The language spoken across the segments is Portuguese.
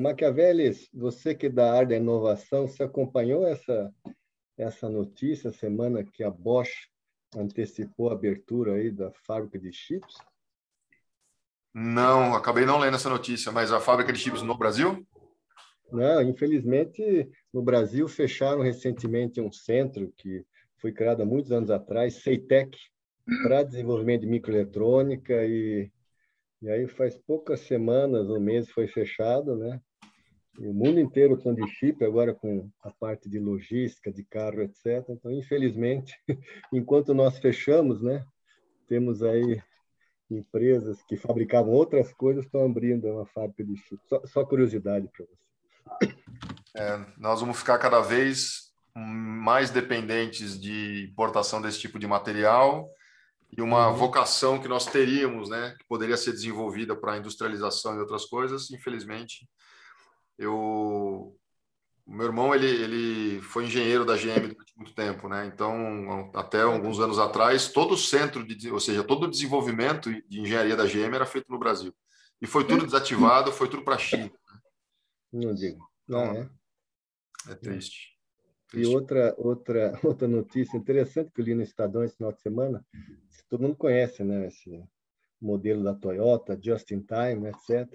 Maquiavelis, você que é da área da inovação, você acompanhou essa notícia semana que a Bosch antecipou a abertura aí da fábrica de chips? Não, acabei não lendo essa notícia, mas a fábrica de chips no Brasil? Não, infelizmente, no Brasil fecharam recentemente um centro que foi criado há muitos anos atrás, CEITEC, para desenvolvimento de microeletrônica e aí faz poucas semanas, um mês foi fechado, né? E o mundo inteiro com de chip, agora com a parte de logística, de carro, etc. Então, infelizmente, enquanto nós fechamos, né? Temos aí empresas que fabricavam outras coisas estão abrindo uma fábrica de chip. Só curiosidade para você. Nós vamos ficar cada vez mais dependentes de importação desse tipo de material e uma vocação que nós teríamos, né, que poderia ser desenvolvida para a industrialização e outras coisas. Infelizmente, o meu irmão ele foi engenheiro da GM durante muito tempo, né? Então, até alguns anos atrás, todo o centro ou seja, todo o desenvolvimento de engenharia da GM era feito no Brasil. E foi tudo desativado, foi tudo para a China. Não digo. Então, é triste. E outra notícia interessante que eu li no Estadão esse final de semana, todo mundo conhece, né, esse modelo da Toyota, Just in Time, etc.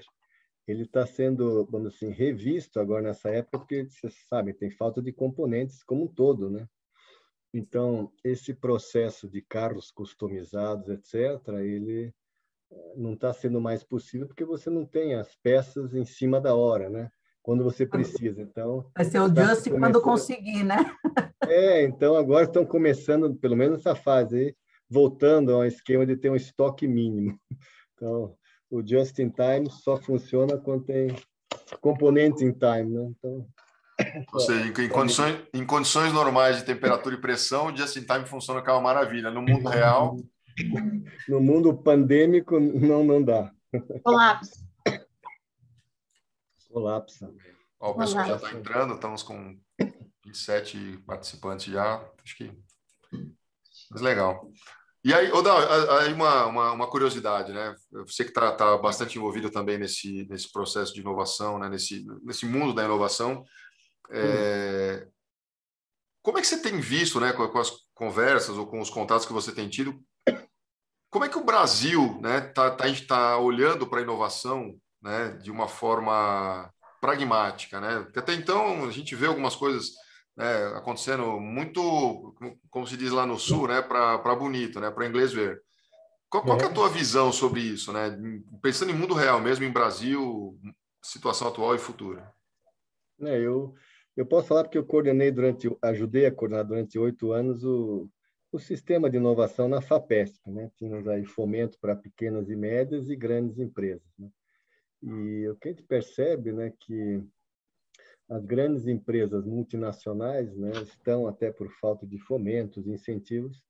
Ele está sendo, vamos assim, revisto agora nessa época, porque, vocês sabem, tem falta de componentes como um todo, né? Então, esse processo de carros customizados, etc., ele não está sendo mais possível porque você não tem as peças em cima da hora, né? Quando você precisa. Então, vai ser o just quando conseguir, né? Então agora estão começando, pelo menos essa fase aí, voltando ao esquema de ter um estoque mínimo. Então, o just in time só funciona quando tem componentes in time, né? Então, ou seja, em condições normais de temperatura e pressão, o just in time funciona como uma maravilha. No mundo real, no mundo pandêmico não dá. Colapsa. O pessoal já está entrando, estamos com 27 participantes já, acho que mas legal. E aí, Odal, aí uma curiosidade, né? Você que está bastante envolvido também nesse processo de inovação, né? Nesse mundo da inovação, como é que você tem visto, né, com as conversas ou com os contatos que você tem tido, como é que o Brasil, né, tá olhando para a inovação, né, de uma forma pragmática, né? Porque até então a gente vê algumas coisas, né, acontecendo muito, como se diz lá no Sul, né, para bonito, né, para inglês ver. Qual que é a tua visão sobre isso, né? Pensando em mundo real mesmo, em Brasil, situação atual e futura. Eu posso falar porque eu ajudei a coordenar durante 8 anos o sistema de inovação na FAPESP, né? Tínhamos aí fomento para pequenas e médias e grandes empresas, né? E o que a gente percebe, né, que as grandes empresas multinacionais, né, estão, até por falta de fomentos, incentivos,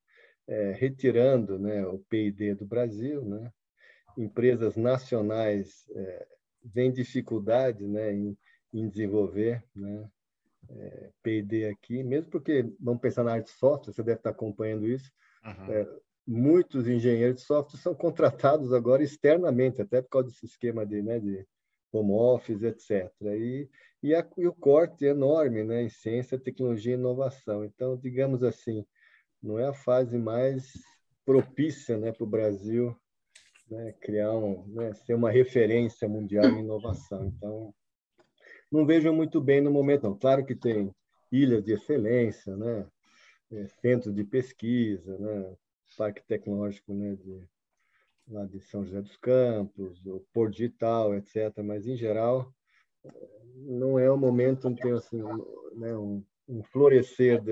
retirando, né, o P&D do Brasil, né? Empresas nacionais têm dificuldade, né, em desenvolver, né, P&D aqui, mesmo porque, vamos pensar na área de software, você deve estar acompanhando isso, muitos engenheiros de software são contratados agora externamente, até por causa desse esquema de home office, etc. E o corte é enorme, né, em ciência, tecnologia e inovação. Então, digamos assim, não é a fase mais propícia, né, para o Brasil, né, criar ser uma referência mundial em inovação. Então, não vejo muito bem no momento, não. Claro que tem ilhas de excelência, né, centros de pesquisa, né, Parque Tecnológico, né, lá de São José dos Campos, o Porto Digital, etc. Mas, em geral, não é o momento em que tem assim, né, um florescer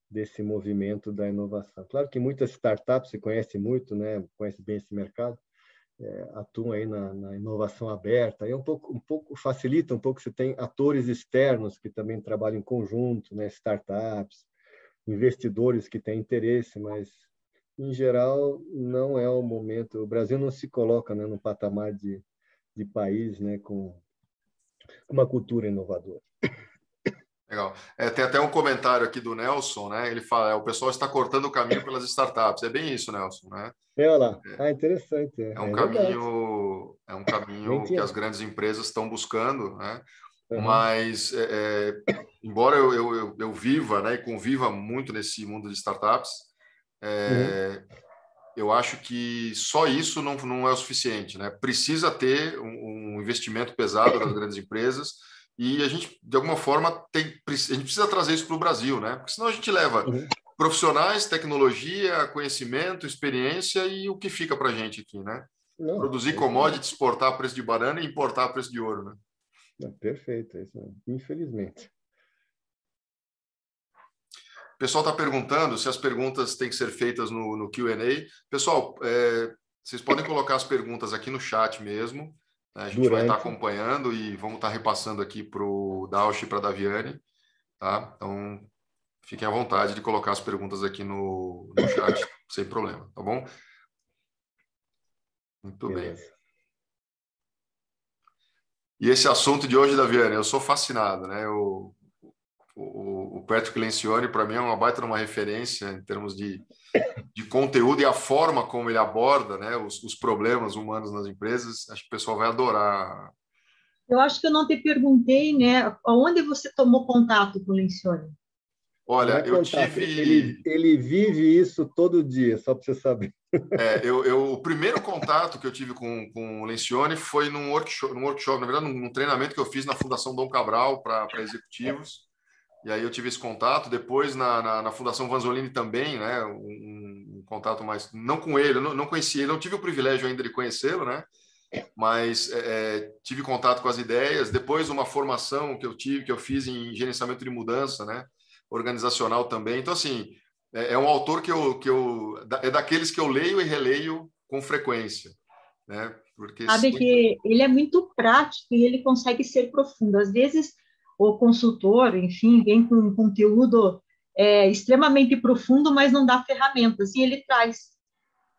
desse movimento da inovação. Claro que muitas startups se conhecem muito, né, conhecem bem esse mercado, atuam aí na inovação aberta, aí um pouco facilita um pouco, você tem atores externos que também trabalham em conjunto, né, startups, investidores que têm interesse, mas em geral não é o momento. O Brasil não se coloca, né, no patamar de país, né, com uma cultura inovadora. Legal. Tem até um comentário aqui do Nelson, né? Ele fala, o pessoal está cortando o caminho pelas startups. É bem isso, Nelson, né? Olha lá. Interessante. É um caminho É um Nem caminho que tinha. as grandes empresas estão buscando, né? Aham, Mas, embora eu viva, né, e conviva muito nesse mundo de startups, uhum, é, eu acho que só isso não é o suficiente, né? Precisa ter um investimento pesado das grandes empresas e a gente, de alguma forma, a gente precisa trazer isso para o Brasil, né? Porque senão a gente leva uhum. profissionais, tecnologia, conhecimento, experiência e o que fica para a gente aqui, né? Não, Produzir é isso aí. commodities, exportar a preço de banana e importar a preço de ouro, né? Não, perfeito, é isso aí. Infelizmente. O pessoal está perguntando se as perguntas têm que ser feitas no Q&A. Pessoal, vocês podem colocar as perguntas aqui no chat mesmo, né? A gente vai estar Durante. acompanhando e vamos estar repassando aqui para o Dauch e para a Daviane. Tá? Então, fiquem à vontade de colocar as perguntas aqui no chat, sem problema, tá bom? Muito bem. Beleza. E esse assunto de hoje, Daviane, eu sou fascinado, né? O Patrick Lencioni, para mim, é uma baita uma referência em termos de conteúdo e a forma como ele aborda, né, os problemas humanos nas empresas. Acho que o pessoal vai adorar. Eu acho que eu não te perguntei, né? Onde você tomou contato com o Lencioni? Não é Olha, eu contato, tive. ele vive isso todo dia, só para você saber. O primeiro contato que eu tive com o Lencioni foi num workshop, na verdade, num treinamento que eu fiz na Fundação Dom Cabral para executivos. E aí eu tive esse contato. Depois, na Fundação Vanzolini também, né? Um contato mais. Não com ele, eu não conheci ele, não tive o privilégio ainda de conhecê-lo, né? Mas tive contato com as ideias. Depois, uma formação que eu fiz em gerenciamento de mudança, né? Organizacional também. Então, assim, é um autor é daqueles que eu leio e releio com frequência, né? Porque Sabe que ele é muito prático e ele consegue ser profundo. Às vezes, o consultor, enfim, vem com um conteúdo extremamente profundo, mas não dá ferramentas, e ele traz.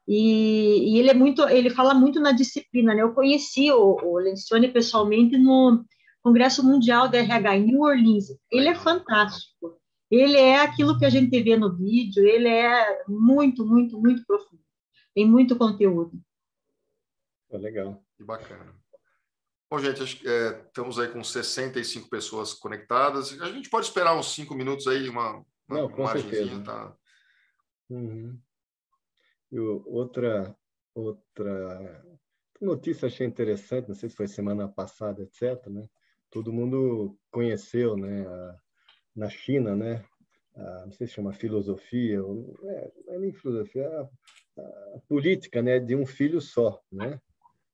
E ele fala muito na disciplina, né? Eu conheci o Lencioni pessoalmente no Congresso Mundial da RH em New Orleans. Ele é legal, fantástico. Ele é aquilo que a gente vê no vídeo, ele é muito, muito, muito profundo. Tem muito conteúdo. Legal. que bacana. Bom, gente, acho que estamos aí com 65 pessoas conectadas. A gente pode esperar uns 5 minutos aí, uma Não, com margenzinha, certeza. tá? Uhum. Outra notícia achei interessante, não sei se foi semana passada, etc., né? Todo mundo conheceu, né, na China, né, não sei se chama filosofia, não é nem filosofia, a política, né, de um filho só, né,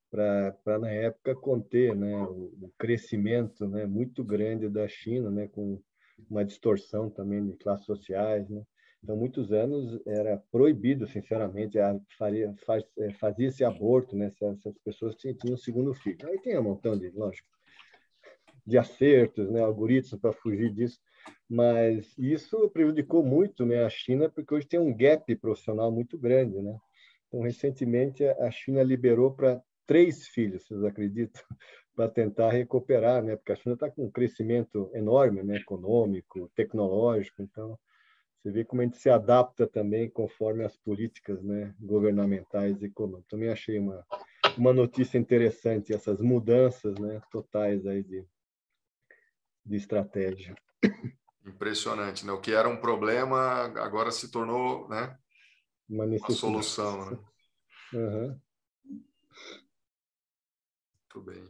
para na época conter, né, o crescimento, né, muito grande da China, né, com uma distorção também de classes sociais, né. Então, muitos anos era proibido, sinceramente, fazia-se aborto, né, se as pessoas tinham um segundo filho. Aí tem um montão de, lógico, de acertos, né, algoritmos para fugir disso, mas isso prejudicou muito, né, a China, porque hoje tem um gap profissional muito grande, né. Então, recentemente, a China liberou para 3 filhos, vocês acreditam? Para tentar recuperar, né? Porque a China está com um crescimento enorme, né? Econômico, tecnológico. Então, você vê como a gente se adapta também conforme as políticas, né? Governamentais e econômicas. Também achei uma notícia interessante, essas mudanças, né? Totais aí de estratégia. Impressionante, né? O que era um problema agora se tornou, né, Uma uma necessidade. solução, né? Uhum. Muito bem.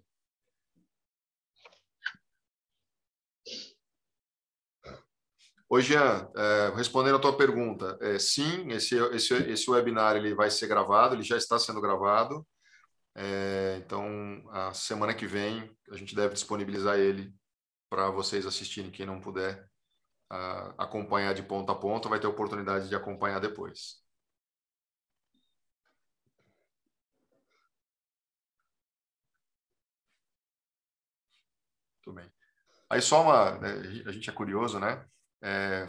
Oi, Jean, respondendo a tua pergunta, sim, esse webinar ele vai ser gravado, ele já está sendo gravado. Então, a semana que vem, a gente deve disponibilizar ele para vocês assistirem. Quem não puder acompanhar de ponta a ponta, vai ter oportunidade de acompanhar depois. Muito bem. Aí só a gente é curioso, né?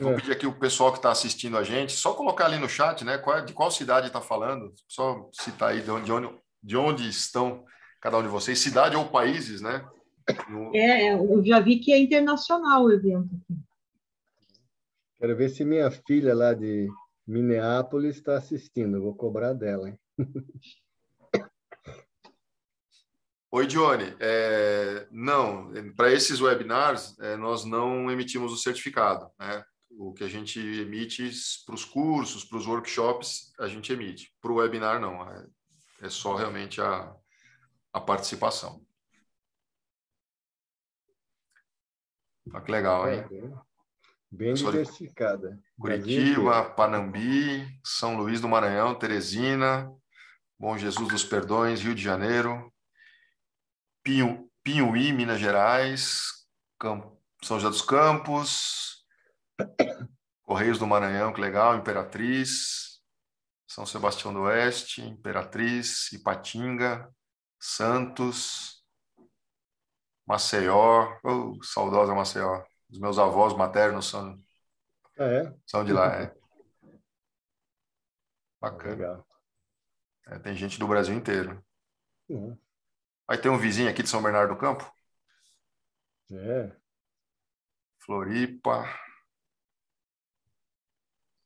Vou pedir aqui o pessoal que está assistindo a gente, só colocar ali no chat, né? De qual cidade está falando, só citar aí de onde estão cada um de vocês, cidade ou países, né? Eu já vi que é internacional o evento aqui. Quero ver se minha filha lá de Minneapolis está assistindo. Eu vou cobrar dela, hein? Oi, Johnny. Não, para esses webinars, nós não emitimos o certificado, né? O que a gente emite para os cursos, para os workshops, a gente emite. Para o webinar, não. É só realmente a participação. Olha que legal, hein? Bem diversificada. Curitiba, Panambi, São Luís do Maranhão, Teresina, Bom Jesus dos Perdões, Rio de Janeiro, Pinhuí, Minas Gerais, São José dos Campos, Correios do Maranhão, que legal, Imperatriz, São Sebastião do Oeste, Imperatriz, Ipatinga, Santos, Maceió, saudosa Maceió. Os meus avós maternos são de lá. Bacana. Legal. Tem gente do Brasil inteiro. Uhum. Aí tem um vizinho aqui de São Bernardo do Campo. Floripa.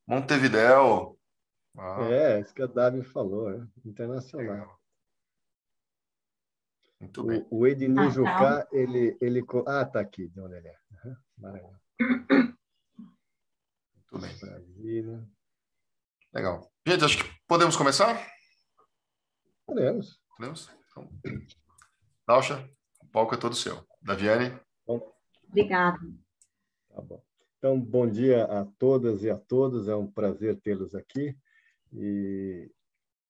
Montevidéu. Isso que a Davi falou, internacional. Legal. Muito bem. O Ednil Jucá, ele... tá aqui, de onde ele é. Maranhão. Muito bem. Brasília. Legal. Gente, acho que podemos começar? Podemos. Então, Dalcha, o palco é todo seu. Daviane. Obrigada. Tá bom. Então, bom dia a todas e a todos. É um prazer tê-los aqui. E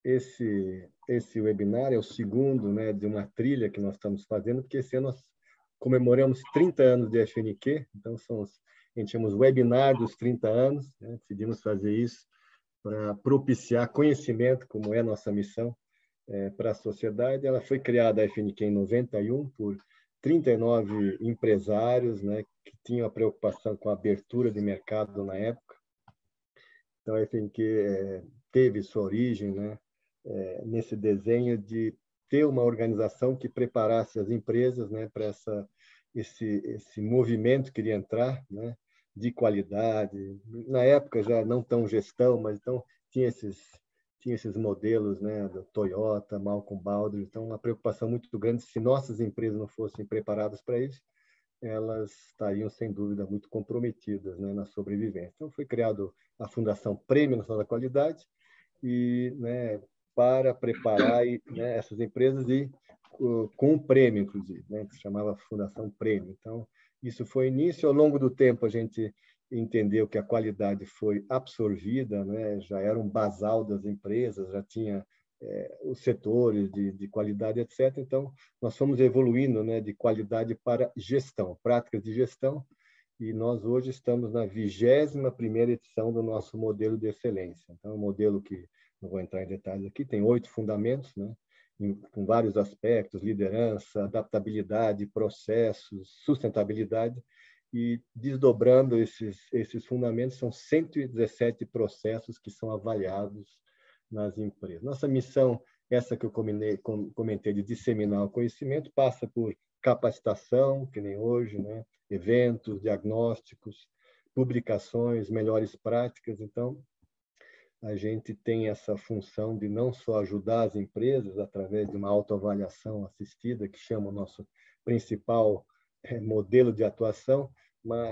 esse webinar é o segundo, né, de uma trilha que nós estamos fazendo, porque esse ano nós comemoramos 30 anos de FNQ. Então, a gente chama os webinar dos 30 anos. Né? Decidimos fazer isso para propiciar conhecimento, como é a nossa missão, para a sociedade. Ela foi criada, a FNQ, em 91, por 39 empresários, né, que tinham a preocupação com a abertura de mercado na época. Então, a FNQ teve sua origem, né, nesse desenho de ter uma organização que preparasse as empresas, né, para esse movimento que iria entrar, né, de qualidade. Na época, já não tão gestão, mas então tinha esses modelos, né, do Toyota, Malcolm Baldrige. Então, uma preocupação muito grande. Se nossas empresas não fossem preparadas para isso, elas estariam, sem dúvida, muito comprometidas, né, na sobrevivência. Então, foi criado a Fundação Prêmio Nacional da Qualidade, né, para preparar né, essas empresas com um prêmio, inclusive, né, que se chamava Fundação Prêmio. Então, isso foi início. Ao longo do tempo, a gente entendeu que a qualidade foi absorvida, né, já era um basal das empresas, já tinha os setores de qualidade, etc. Então, nós fomos evoluindo, né, de qualidade para gestão, práticas de gestão, e nós hoje estamos na 21ª edição do nosso modelo de excelência. Então, é um modelo que, não vou entrar em detalhes aqui, tem 8 fundamentos, né, com vários aspectos: liderança, adaptabilidade, processos, sustentabilidade. E desdobrando esses fundamentos, são 117 processos que são avaliados nas empresas. Nossa missão, essa que eu comentei, de disseminar o conhecimento, passa por capacitação, que nem hoje, né? Eventos, diagnósticos, publicações, melhores práticas. Então, a gente tem essa função de não só ajudar as empresas através de uma autoavaliação assistida, que chama o nosso principal modelo de atuação,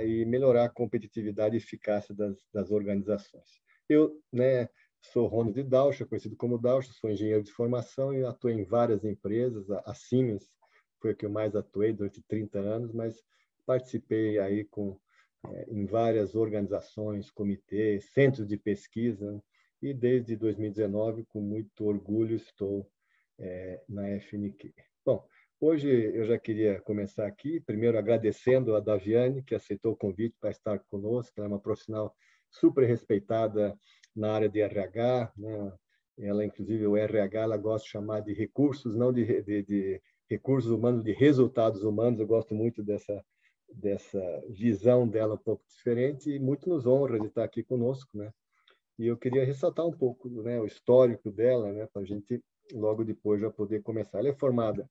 e melhorar a competitividade e eficácia das organizações. Eu, né, sou Ronald Dalcha, conhecido como Dalcha, sou engenheiro de formação e atuei em várias empresas. A Siemens foi a que eu mais atuei durante 30 anos, mas participei aí em várias organizações, comitês, centros de pesquisa, e desde 2019, com muito orgulho, estou na FNQ. Bom, hoje eu já queria começar aqui, primeiro agradecendo a Daviane, que aceitou o convite para estar conosco. Ela é uma profissional super respeitada na área de RH, né? Ela, inclusive, o RH, ela gosta de chamar de recursos, não de recursos humanos, de resultados humanos. Eu gosto muito dessa visão dela, um pouco diferente, e muito nos honra de estar aqui conosco, né? E eu queria ressaltar um pouco, né, o histórico dela, né, para a gente logo depois já poder começar. Ela é formada,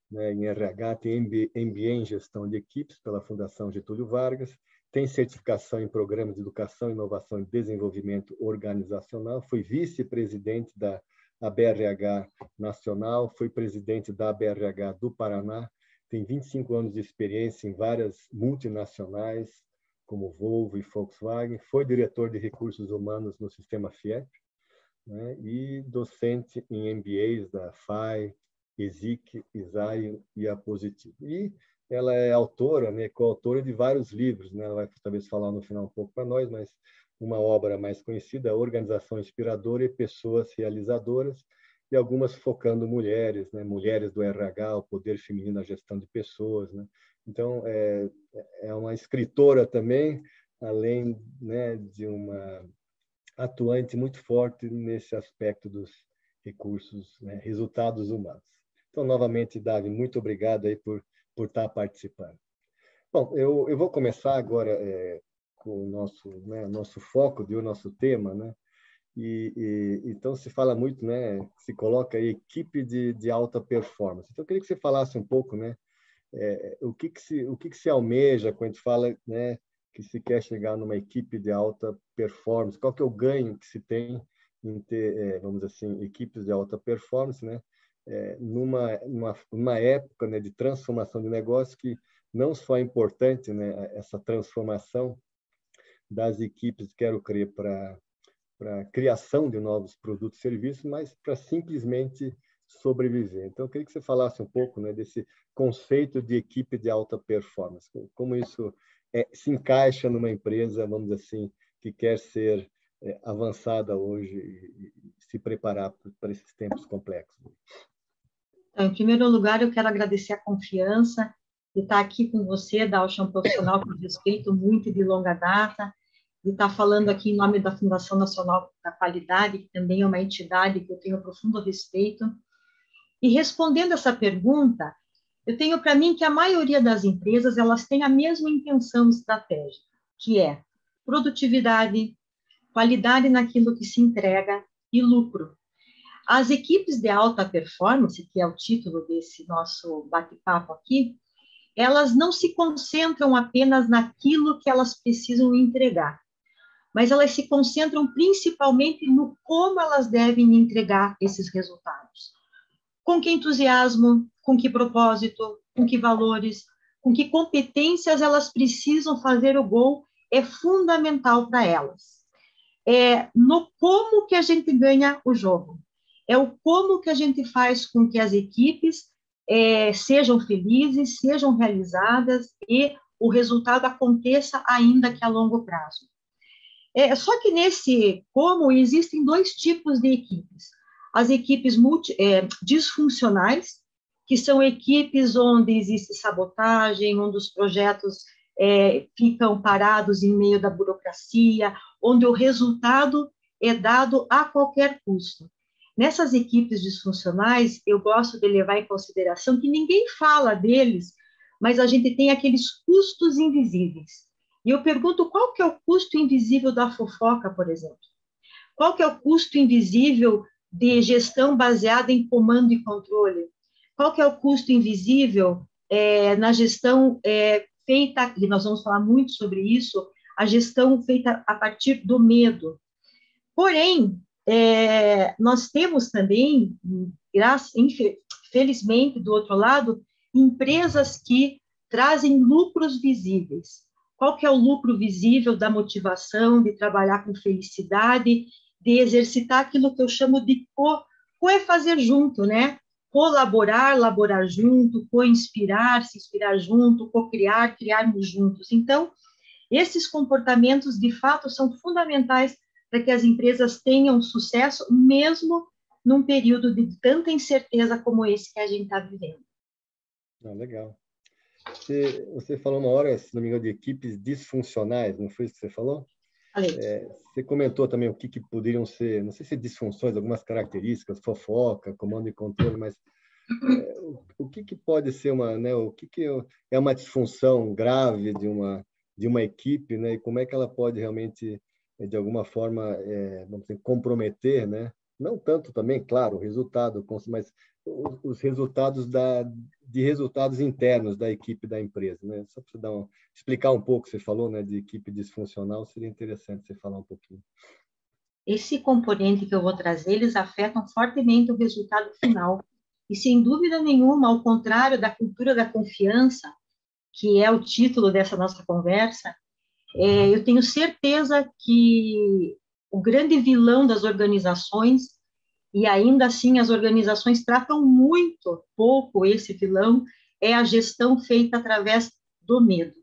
né, em RH, tem MBA em Gestão de Equipes pela Fundação Getúlio Vargas, tem certificação em Programas de Educação, Inovação e Desenvolvimento Organizacional, foi vice-presidente da a BRH Nacional, foi presidente da BRH do Paraná, tem 25 anos de experiência em várias multinacionais, como Volvo e Volkswagen, foi diretor de recursos humanos no sistema FIEP, né, e docente em MBAs da FAI, ESIC, ISAI e a Positivo. E ela é autora, né, coautora de vários livros, né? Ela vai talvez falar no final um pouco para nós, mas uma obra mais conhecida, Organização Inspiradora e Pessoas Realizadoras, e algumas focando mulheres, né? Mulheres do RH, o poder feminino na gestão de pessoas, né? Então, é uma escritora também, além, né, de uma atuante muito forte nesse aspecto dos recursos, né, resultados humanos. Então, novamente, Davi, muito obrigado aí por estar participando. Bom, eu vou começar agora com o nosso foco, o nosso tema, né? Então se fala muito, né? Se coloca aí equipe de alta performance. Então eu queria que você falasse um pouco, né? O que se almeja quando a gente fala, né? Que se quer chegar numa equipe de alta performance. Qual que é o ganho que se tem em ter, vamos dizer assim, equipes de alta performance, né? Numa época, né, de transformação de negócio que não só é importante, né, essa transformação das equipes, quero crer, para a criação de novos produtos e serviços, mas para simplesmente sobreviver. Então, eu queria que você falasse um pouco, né, desse conceito de equipe de alta performance, como isso se encaixa numa empresa, vamos dizer assim, que quer ser avançada hoje e se preparar para esses tempos complexos. Então, em primeiro lugar, eu quero agradecer a confiança de estar aqui com você, Dalcha, um profissional que eu respeito muito de longa data, de estar falando aqui em nome da Fundação Nacional da Qualidade, que também é uma entidade que eu tenho profundo respeito. E respondendo essa pergunta, eu tenho para mim que a maioria das empresas, elas têm a mesma intenção estratégica, que é produtividade, qualidade naquilo que se entrega e lucro. As equipes de alta performance, que é o título desse nosso bate-papo aqui, elas não se concentram apenas naquilo que elas precisam entregar, mas elas se concentram principalmente no como elas devem entregar esses resultados. Com que entusiasmo, com que propósito, com que valores, com que competências elas precisam fazer o gol é fundamental para elas. No como que a gente ganha o jogo. É o como que a gente faz com que as equipes sejam felizes, sejam realizadas e o resultado aconteça ainda que a longo prazo. Só que nesse como existem dois tipos de equipes. As equipes disfuncionais, que são equipes onde existe sabotagem, onde os projetos ficam parados em meio da burocracia, onde o resultado é dado a qualquer custo. Nessas equipes disfuncionais, eu gosto de levar em consideração que ninguém fala deles, mas a gente tem aqueles custos invisíveis. E eu pergunto, qual que é o custo invisível da fofoca, por exemplo? Qual que é o custo invisível de gestão baseada em comando e controle? Qual que é o custo invisível na gestão feita, e nós vamos falar muito sobre isso, a gestão feita a partir do medo. Porém, nós temos também, felizmente, do outro lado, empresas que trazem lucros visíveis. Qual que é o lucro visível da motivação, de trabalhar com felicidade, de exercitar aquilo que eu chamo de fazer junto, né? Colaborar, laborar junto, co-inspirar, se inspirar junto, co-criar, criarmos juntos. Então, esses comportamentos, de fato, são fundamentais para que as empresas tenham sucesso, mesmo num período de tanta incerteza como esse que a gente está vivendo. Legal. Você falou uma hora, se não me engano, de equipes disfuncionais, não foi isso que você falou? Você comentou também o que poderiam ser, não sei se disfunções, algumas características, fofoca, comando e controle, mas o que pode ser o que é uma disfunção grave de uma equipe, né? E como é que ela pode realmente, de alguma forma, vamos dizer, comprometer, né? Não tanto também, claro, o resultado, mas os resultados de resultados internos da equipe da empresa, né? Só para explicar um pouco, você falou, né, de equipe disfuncional, seria interessante você falar um pouquinho. esse componente que eu vou trazer, eles afetam fortemente o resultado final. E, sem dúvida nenhuma, ao contrário da cultura da confiança, que é o título dessa nossa conversa, eu tenho certeza que o grande vilão das organizações, e ainda assim as organizações tratam muito pouco esse vilão, é a gestão feita através do medo.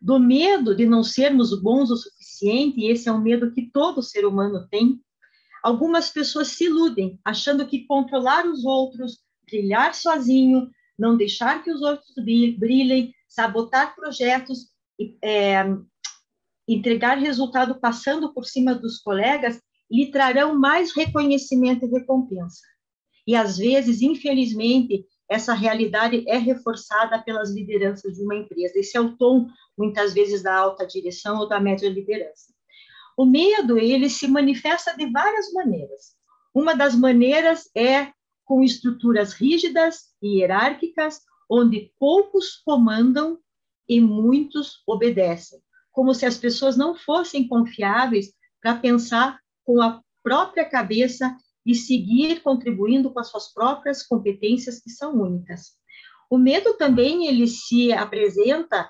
Do medo de não sermos bons o suficiente, e esse é um medo que todo ser humano tem. Algumas pessoas se iludem, achando que controlar os outros, brilhar sozinho, não deixar que os outros brilhem, sabotar projetos, entregar resultado passando por cima dos colegas, lhe trarão mais reconhecimento e recompensa. E, às vezes, infelizmente, essa realidade é reforçada pelas lideranças de uma empresa. Esse é o tom, muitas vezes, da alta direção ou da média liderança. O medo, ele se manifesta de várias maneiras. Uma das maneiras é com estruturas rígidas e hierárquicas, onde poucos comandam e muitos obedecem, como se as pessoas não fossem confiáveis para pensar com a própria cabeça e seguir contribuindo com as suas próprias competências, que são únicas. O medo também, ele se apresenta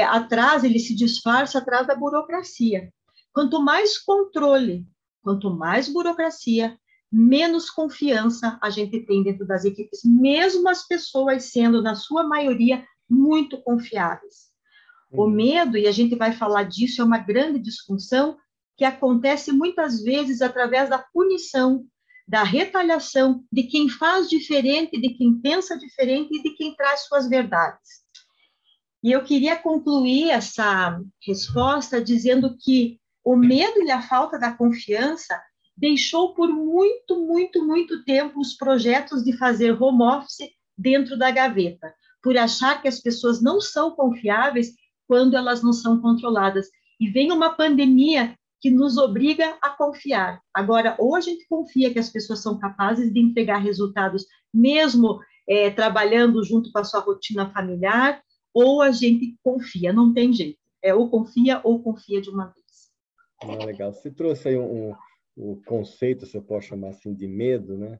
atrás, ele se disfarça atrás da burocracia. Quanto mais controle, quanto mais burocracia, menos confiança a gente tem dentro das equipes, mesmo as pessoas sendo, na sua maioria, muito confiáveis. O medo, e a gente vai falar disso, é uma grande disfunção que acontece muitas vezes através da punição, da retaliação de quem faz diferente, de quem pensa diferente e de quem traz suas verdades. E eu queria concluir essa resposta dizendo que o medo e a falta da confiança deixou por muito tempo os projetos de fazer home office dentro da gaveta, por achar que as pessoas não são confiáveis quando elas não são controladas. E vem uma pandemia que nos obriga a confiar. Agora, ou a gente confia que as pessoas são capazes de entregar resultados, mesmo trabalhando junto com a sua rotina familiar, ou a gente confia, não tem jeito. Ou confia de uma vez. Legal. Você trouxe aí o conceito, se eu posso chamar assim, de medo, né?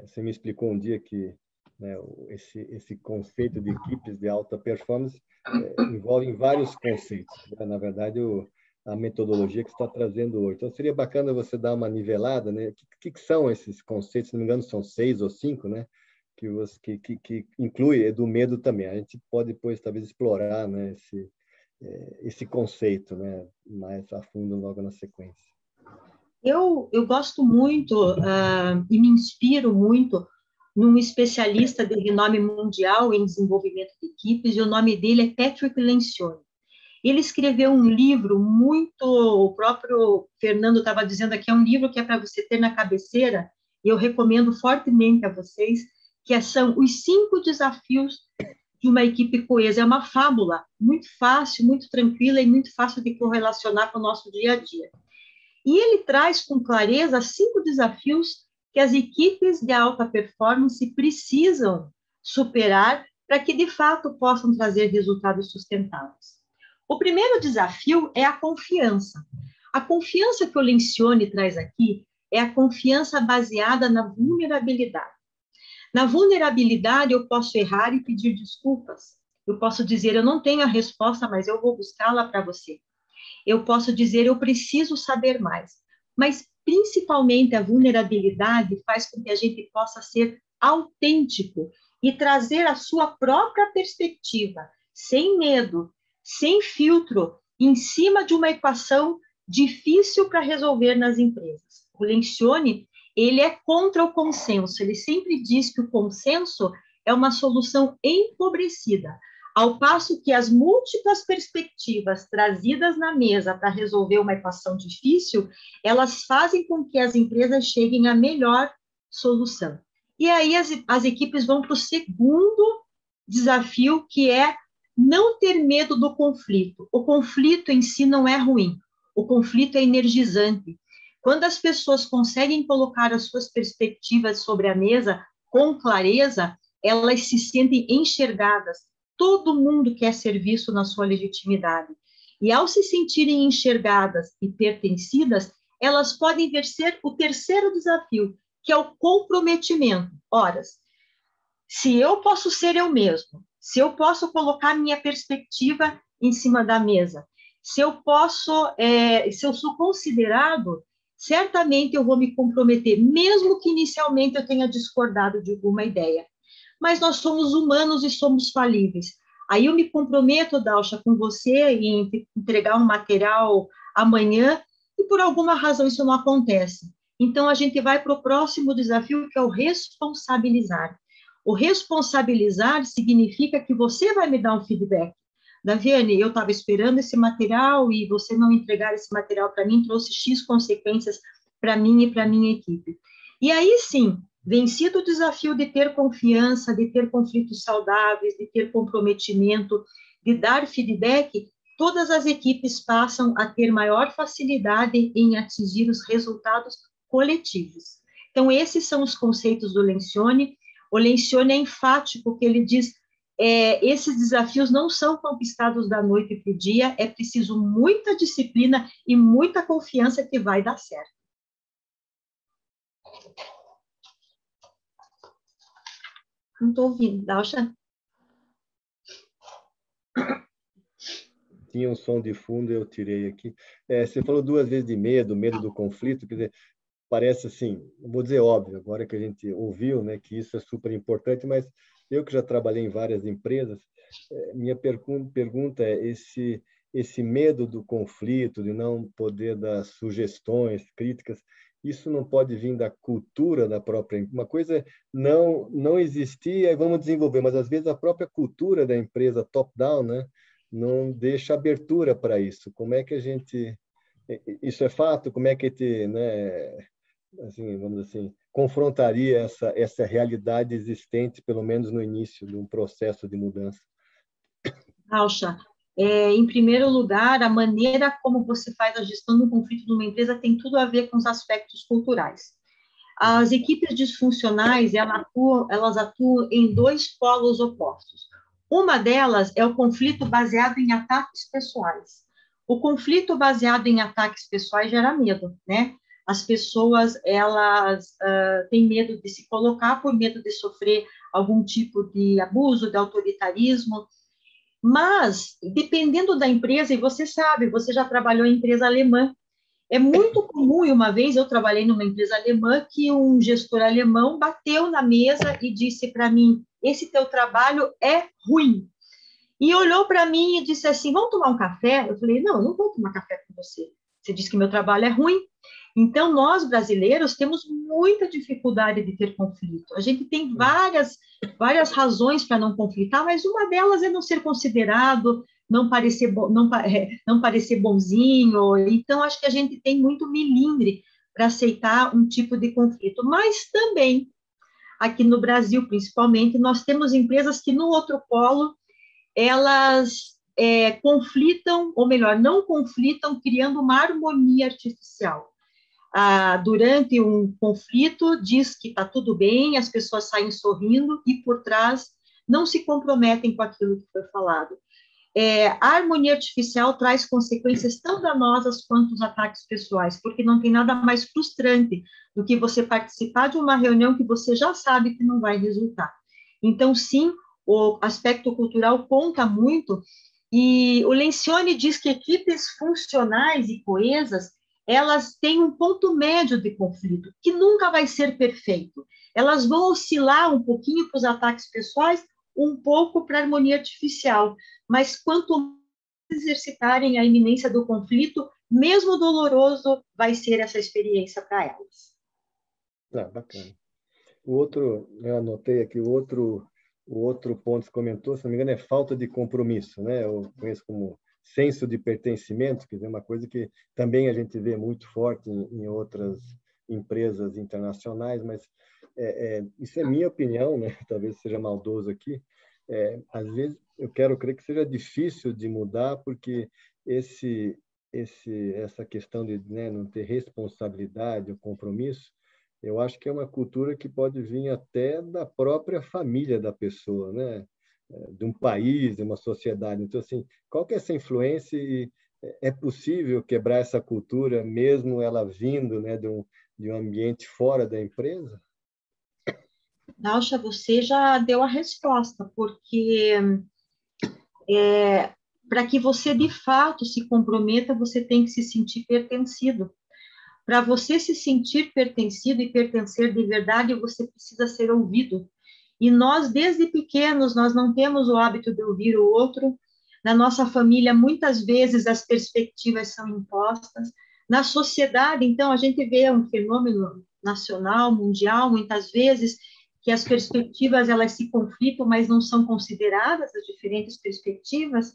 Você me explicou um dia que, né, esse conceito de equipes de alta performance envolve vários conceitos, né? Na verdade, a metodologia que você está trazendo hoje. Então, seria bacana você dar uma nivelada, né? O que são esses conceitos? Se não me engano, são 6 ou 5, né? Que inclui do medo também. A gente pode depois, talvez, explorar, né, esse conceito, né, mais a fundo logo na sequência. Eu gosto muito e me inspiro muito num especialista de renome mundial em desenvolvimento de equipes, e o nome dele é Patrick Lencioni. Ele escreveu um livro o próprio Fernando estava dizendo aqui, é um livro que é para você ter na cabeceira, e eu recomendo fortemente a vocês, que são os 5 desafios de uma equipe coesa. É uma fábula muito fácil, muito tranquila e muito fácil de correlacionar com o nosso dia a dia. E ele traz com clareza 5 desafios que as equipes de alta performance precisam superar para que, de fato, possam trazer resultados sustentáveis. O primeiro desafio é a confiança. A confiança que o Lencioni traz aqui é a confiança baseada na vulnerabilidade. Na vulnerabilidade, eu posso errar e pedir desculpas. Eu posso dizer, eu não tenho a resposta, mas eu vou buscá-la para você. Eu posso dizer, eu preciso saber mais. Mas, principalmente, a vulnerabilidade faz com que a gente possa ser autêntico e trazer a sua própria perspectiva, sem medo, sem filtro, em cima de uma equação difícil para resolver nas empresas. O Lencioni, ele é contra o consenso. Ele sempre diz que o consenso é uma solução empobrecida, ao passo que as múltiplas perspectivas trazidas na mesa para resolver uma equação difícil, elas fazem com que as empresas cheguem à melhor solução. E aí as equipes vão para o segundo desafio, que é não ter medo do conflito. O conflito em si não é ruim, o conflito é energizante. Quando as pessoas conseguem colocar as suas perspectivas sobre a mesa com clareza, elas se sentem enxergadas. Todo mundo quer ser visto na sua legitimidade. E ao se sentirem enxergadas e pertencidas, elas podem vencer o terceiro desafio, que é o comprometimento. Ora, se eu posso ser eu mesmo, se eu posso colocar minha perspectiva em cima da mesa, se eu sou considerado, certamente eu vou me comprometer, mesmo que inicialmente eu tenha discordado de alguma ideia. Mas nós somos humanos e somos falíveis. Aí eu me comprometo, Dalcha, com você em entregar um material amanhã e por alguma razão isso não acontece. Então a gente vai para o próximo desafio, que é o responsabilizar. O responsabilizar significa que você vai me dar um feedback. Daviane, eu estava esperando esse material e você não entregar esse material para mim trouxe X consequências para mim e para a minha equipe. E aí sim, vencido o desafio de ter confiança, de ter conflitos saudáveis, de ter comprometimento, de dar feedback, todas as equipes passam a ter maior facilidade em atingir os resultados coletivos. Então, esses são os conceitos do Lencioni. O Lencioni é enfático, que ele diz, esses desafios não são conquistados da noite para o dia, é preciso muita disciplina e muita confiança que vai dar certo. Não estou ouvindo, Dalcha? Tinha um som de fundo, eu tirei aqui. Você falou duas vezes de medo do conflito, quer dizer, parece assim, vou dizer óbvio, agora que a gente ouviu, né, que isso é super importante, mas eu que já trabalhei em várias empresas, minha pergunta é esse medo do conflito, de não poder dar sugestões, críticas, isso não pode vir da cultura da própria. Uma coisa é não existir, aí vamos desenvolver, mas às vezes a própria cultura da empresa top-down, né, não deixa abertura para isso. Como é que a gente... Isso é fato? Como é que a gente, né, assim, vamos assim, confrontaria essa realidade existente, pelo menos no início de um processo de mudança? Alcha, em primeiro lugar, a maneira como você faz a gestão do conflito de uma empresa tem tudo a ver com os aspectos culturais. As equipes disfuncionais, elas atuam em dois polos opostos. Uma delas é o conflito baseado em ataques pessoais. O conflito baseado em ataques pessoais gera medo, né? As pessoas, elas têm medo de se colocar por medo de sofrer algum tipo de abuso, de autoritarismo. Mas, dependendo da empresa, e você sabe, você já trabalhou em empresa alemã, é muito comum, e uma vez eu trabalhei numa empresa alemã, que um gestor alemão bateu na mesa e disse para mim, esse teu trabalho é ruim. E olhou para mim e disse assim, vamos tomar um café? Eu falei, não vou tomar café com você. Você disse que meu trabalho é ruim. Então, nós, brasileiros, temos muita dificuldade de ter conflito. A gente tem várias razões para não conflitar, mas uma delas é não ser considerado, não parecer bonzinho. Então, acho que a gente tem muito melindre para aceitar um tipo de conflito. Mas também, aqui no Brasil, principalmente, nós temos empresas que, no outro polo, elas conflitam, ou melhor, não conflitam, criando uma harmonia artificial. Durante um conflito, diz que está tudo bem, as pessoas saem sorrindo e, por trás, não se comprometem com aquilo que foi falado. A harmonia artificial traz consequências tão danosas quanto os ataques pessoais, porque não tem nada mais frustrante do que você participar de uma reunião que você já sabe que não vai resultar. Então, sim, o aspecto cultural conta muito, e o Lencioni diz que equipes funcionais e coesas, elas têm um ponto médio de conflito, que nunca vai ser perfeito. Elas vão oscilar um pouquinho para os ataques pessoais, um pouco para a harmonia artificial, mas quanto mais exercitarem a iminência do conflito, mesmo doloroso, vai ser essa experiência para elas. Bacana. O outro, eu anotei aqui, o outro ponto que você comentou, se não me engano, é falta de compromisso, né? Eu conheço como senso de pertencimento, quer dizer, uma coisa que também a gente vê muito forte em outras empresas internacionais, mas isso é minha opinião, né? Talvez seja maldoso aqui. Às vezes, eu quero crer que seja difícil de mudar, porque essa questão de, né, não ter responsabilidade ou compromisso, eu acho que é uma cultura que pode vir até da própria família da pessoa, né? De um país, de uma sociedade. Então, assim, qual que é essa influência é possível quebrar essa cultura, mesmo ela vindo, né, de um ambiente fora da empresa? Dalcha, você já deu a resposta, porque para que você de fato se comprometa, você tem que se sentir pertencido. Para você se sentir pertencido e pertencer de verdade, você precisa ser ouvido. E nós, desde pequenos, nós não temos o hábito de ouvir o outro. Na nossa família, muitas vezes as perspectivas são impostas. Na sociedade, então, a gente vê um fenômeno nacional, mundial, muitas vezes, que as perspectivas elas se conflitam, mas não são consideradas as diferentes perspectivas.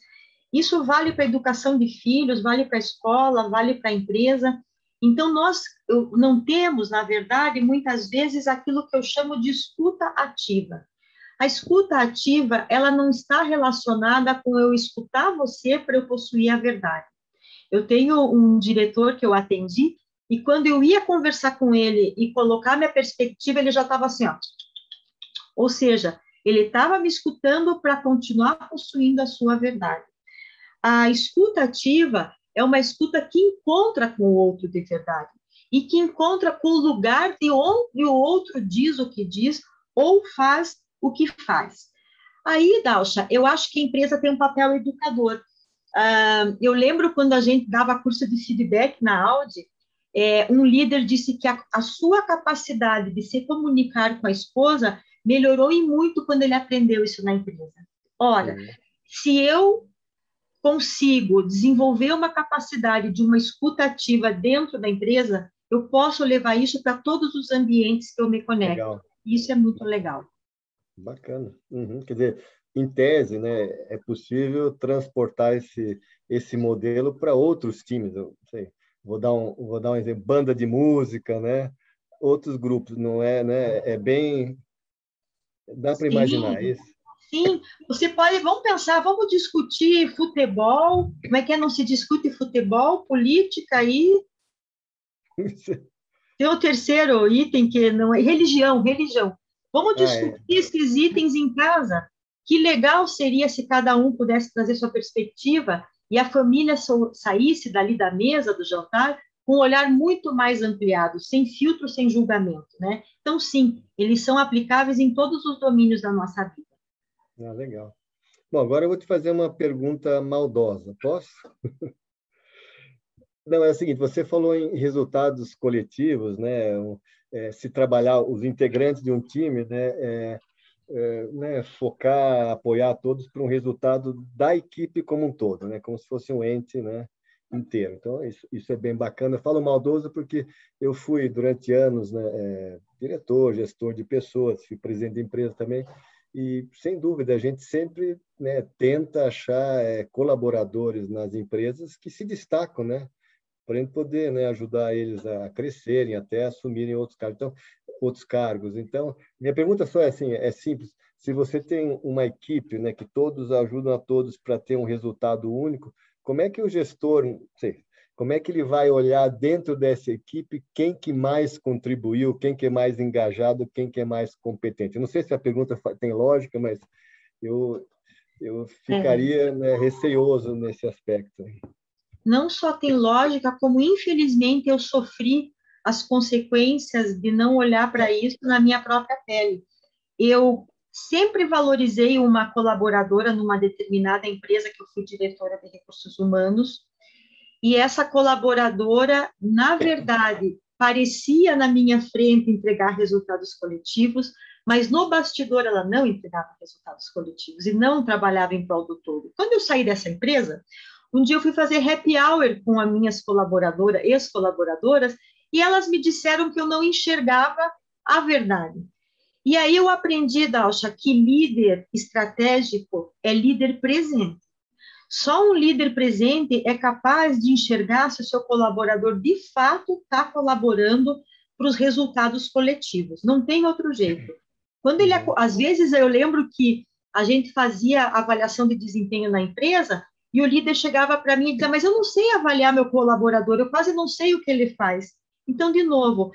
Isso vale para a educação de filhos, vale para a escola, vale para a empresa. Então, nós não temos, na verdade, muitas vezes, aquilo que eu chamo de escuta ativa. A escuta ativa, ela não está relacionada com eu escutar você para eu possuir a verdade. Eu tenho um diretor que eu atendi, e quando eu ia conversar com ele e colocar minha perspectiva, ele já estava assim, ó. Ou seja, ele estava me escutando para continuar construindo a sua verdade. A escuta ativa é uma escuta que encontra com o outro de verdade e que encontra com o lugar de onde o outro diz o que diz ou faz o que faz. Aí, Dalcha, eu acho que a empresa tem um papel educador. Eu lembro quando a gente dava curso de feedback na Audi, um líder disse que a sua capacidade de se comunicar com a esposa melhorou e muito quando ele aprendeu isso na empresa. Olha, se eu consigo desenvolver uma capacidade de uma escuta ativa dentro da empresa, eu posso levar isso para todos os ambientes que eu me conecto. Legal. Isso é muito legal. Bacana. Quer dizer, em tese, né, é possível transportar esse modelo para outros times. Eu não sei, vou dar um exemplo, banda de música, né? Outros grupos, não é, né? É bem... Dá para imaginar isso? Sim, você pode, vamos discutir futebol, como é que não se discute futebol, política e tem o terceiro item que não é religião. Vamos discutir esses itens em casa. Que legal seria se cada um pudesse trazer sua perspectiva e a família saísse dali da mesa do jantar com um olhar muito mais ampliado, sem filtro, sem julgamento, né? Então, sim, eles são aplicáveis em todos os domínios da nossa vida. Legal. Bom, agora eu vou te fazer uma pergunta maldosa. Posso? Não, é o seguinte, você falou em resultados coletivos, né? Se trabalhar os integrantes de um time, né? Focar, apoiar todos para um resultado da equipe como um todo, né? Como se fosse um ente, né? Inteiro. Então, isso é bem bacana. Eu falo maldoso porque eu fui, durante anos, né? Diretor, gestor de pessoas, fui presidente de empresa também, e, sem dúvida, a gente sempre, né, tenta achar colaboradores nas empresas que se destacam, né? Para a gente poder, né, ajudar eles a crescerem, até assumirem outros cargos. Então, minha pergunta só é assim, é simples. Se você tem uma equipe, né, que todos ajudam a todos para ter um resultado único, como é que o gestor, não sei, como é que ele vai olhar dentro dessa equipe quem que mais contribuiu, quem que é mais engajado, quem que é mais competente? Eu não sei se a pergunta tem lógica, mas eu ficaria, né, receoso nesse aspecto. Não só tem lógica, como infelizmente eu sofri as consequências de não olhar para isso na minha própria pele. Eu sempre valorizei uma colaboradora numa determinada empresa que eu fui diretora de recursos humanos, e essa colaboradora, na verdade, parecia na minha frente entregar resultados coletivos, mas no bastidor ela não entregava resultados coletivos e não trabalhava em prol do todo. Quando eu saí dessa empresa, um dia eu fui fazer happy hour com as minhas ex-colaboradoras, e elas me disseram que eu não enxergava a verdade. E aí eu aprendi, Dalcha, que líder estratégico é líder presente. Só um líder presente é capaz de enxergar se o seu colaborador de fato está colaborando para os resultados coletivos. Não tem outro jeito. Quando ele, às vezes eu lembro que a gente fazia avaliação de desempenho na empresa e o líder chegava para mim e dizia: mas eu não sei avaliar meu colaborador, eu quase não sei o que ele faz. Então, de novo,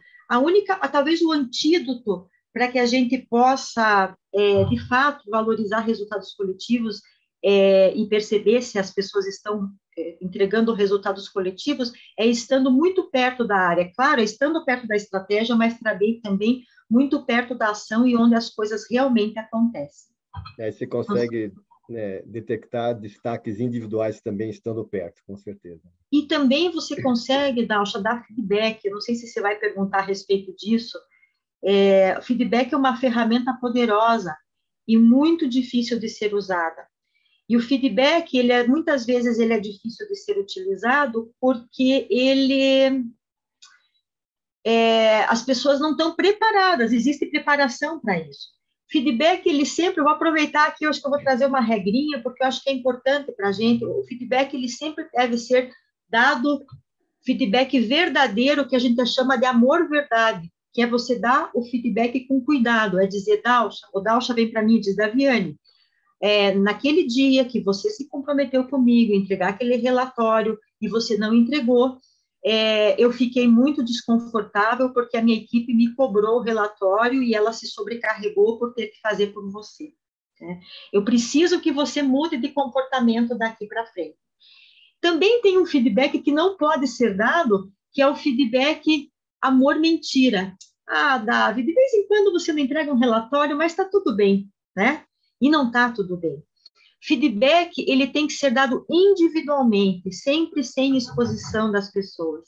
talvez o antídoto para que a gente possa, de fato, valorizar resultados coletivos e perceber se as pessoas estão entregando resultados coletivos, é estando muito perto da área, claro, estando perto da estratégia, mas também muito perto da ação e onde as coisas realmente acontecem. Aí você consegue, né, detectar destaques individuais também estando perto, com certeza. E também você consegue, Dalcha, dar feedback. Eu não sei se você vai perguntar a respeito disso. Feedback é uma ferramenta poderosa e muito difícil de ser usada. E o feedback, muitas vezes, ele é difícil de ser utilizado porque as pessoas não estão preparadas, existe preparação para isso. Feedback, eu vou aproveitar aqui, eu acho que eu vou trazer uma regrinha, porque eu acho que é importante para a gente. O feedback, ele sempre deve ser dado, feedback verdadeiro, que a gente chama de amor-verdade, que é você dar o feedback com cuidado, é dizer, Dalcha, o Dalcha vem para mim e diz, Daviane, naquele dia que você se comprometeu comigo, entregar aquele relatório, e você não entregou, eu fiquei muito desconfortável porque a minha equipe me cobrou o relatório e ela se sobrecarregou por ter que fazer por você. Né? Eu preciso que você mude de comportamento daqui para frente. Também tem um feedback que não pode ser dado, que é o feedback amor-mentira. Ah, Davi, de vez em quando você não entrega um relatório, mas está tudo bem, né? E não está tudo bem. Feedback, ele tem que ser dado individualmente, sempre sem exposição das pessoas.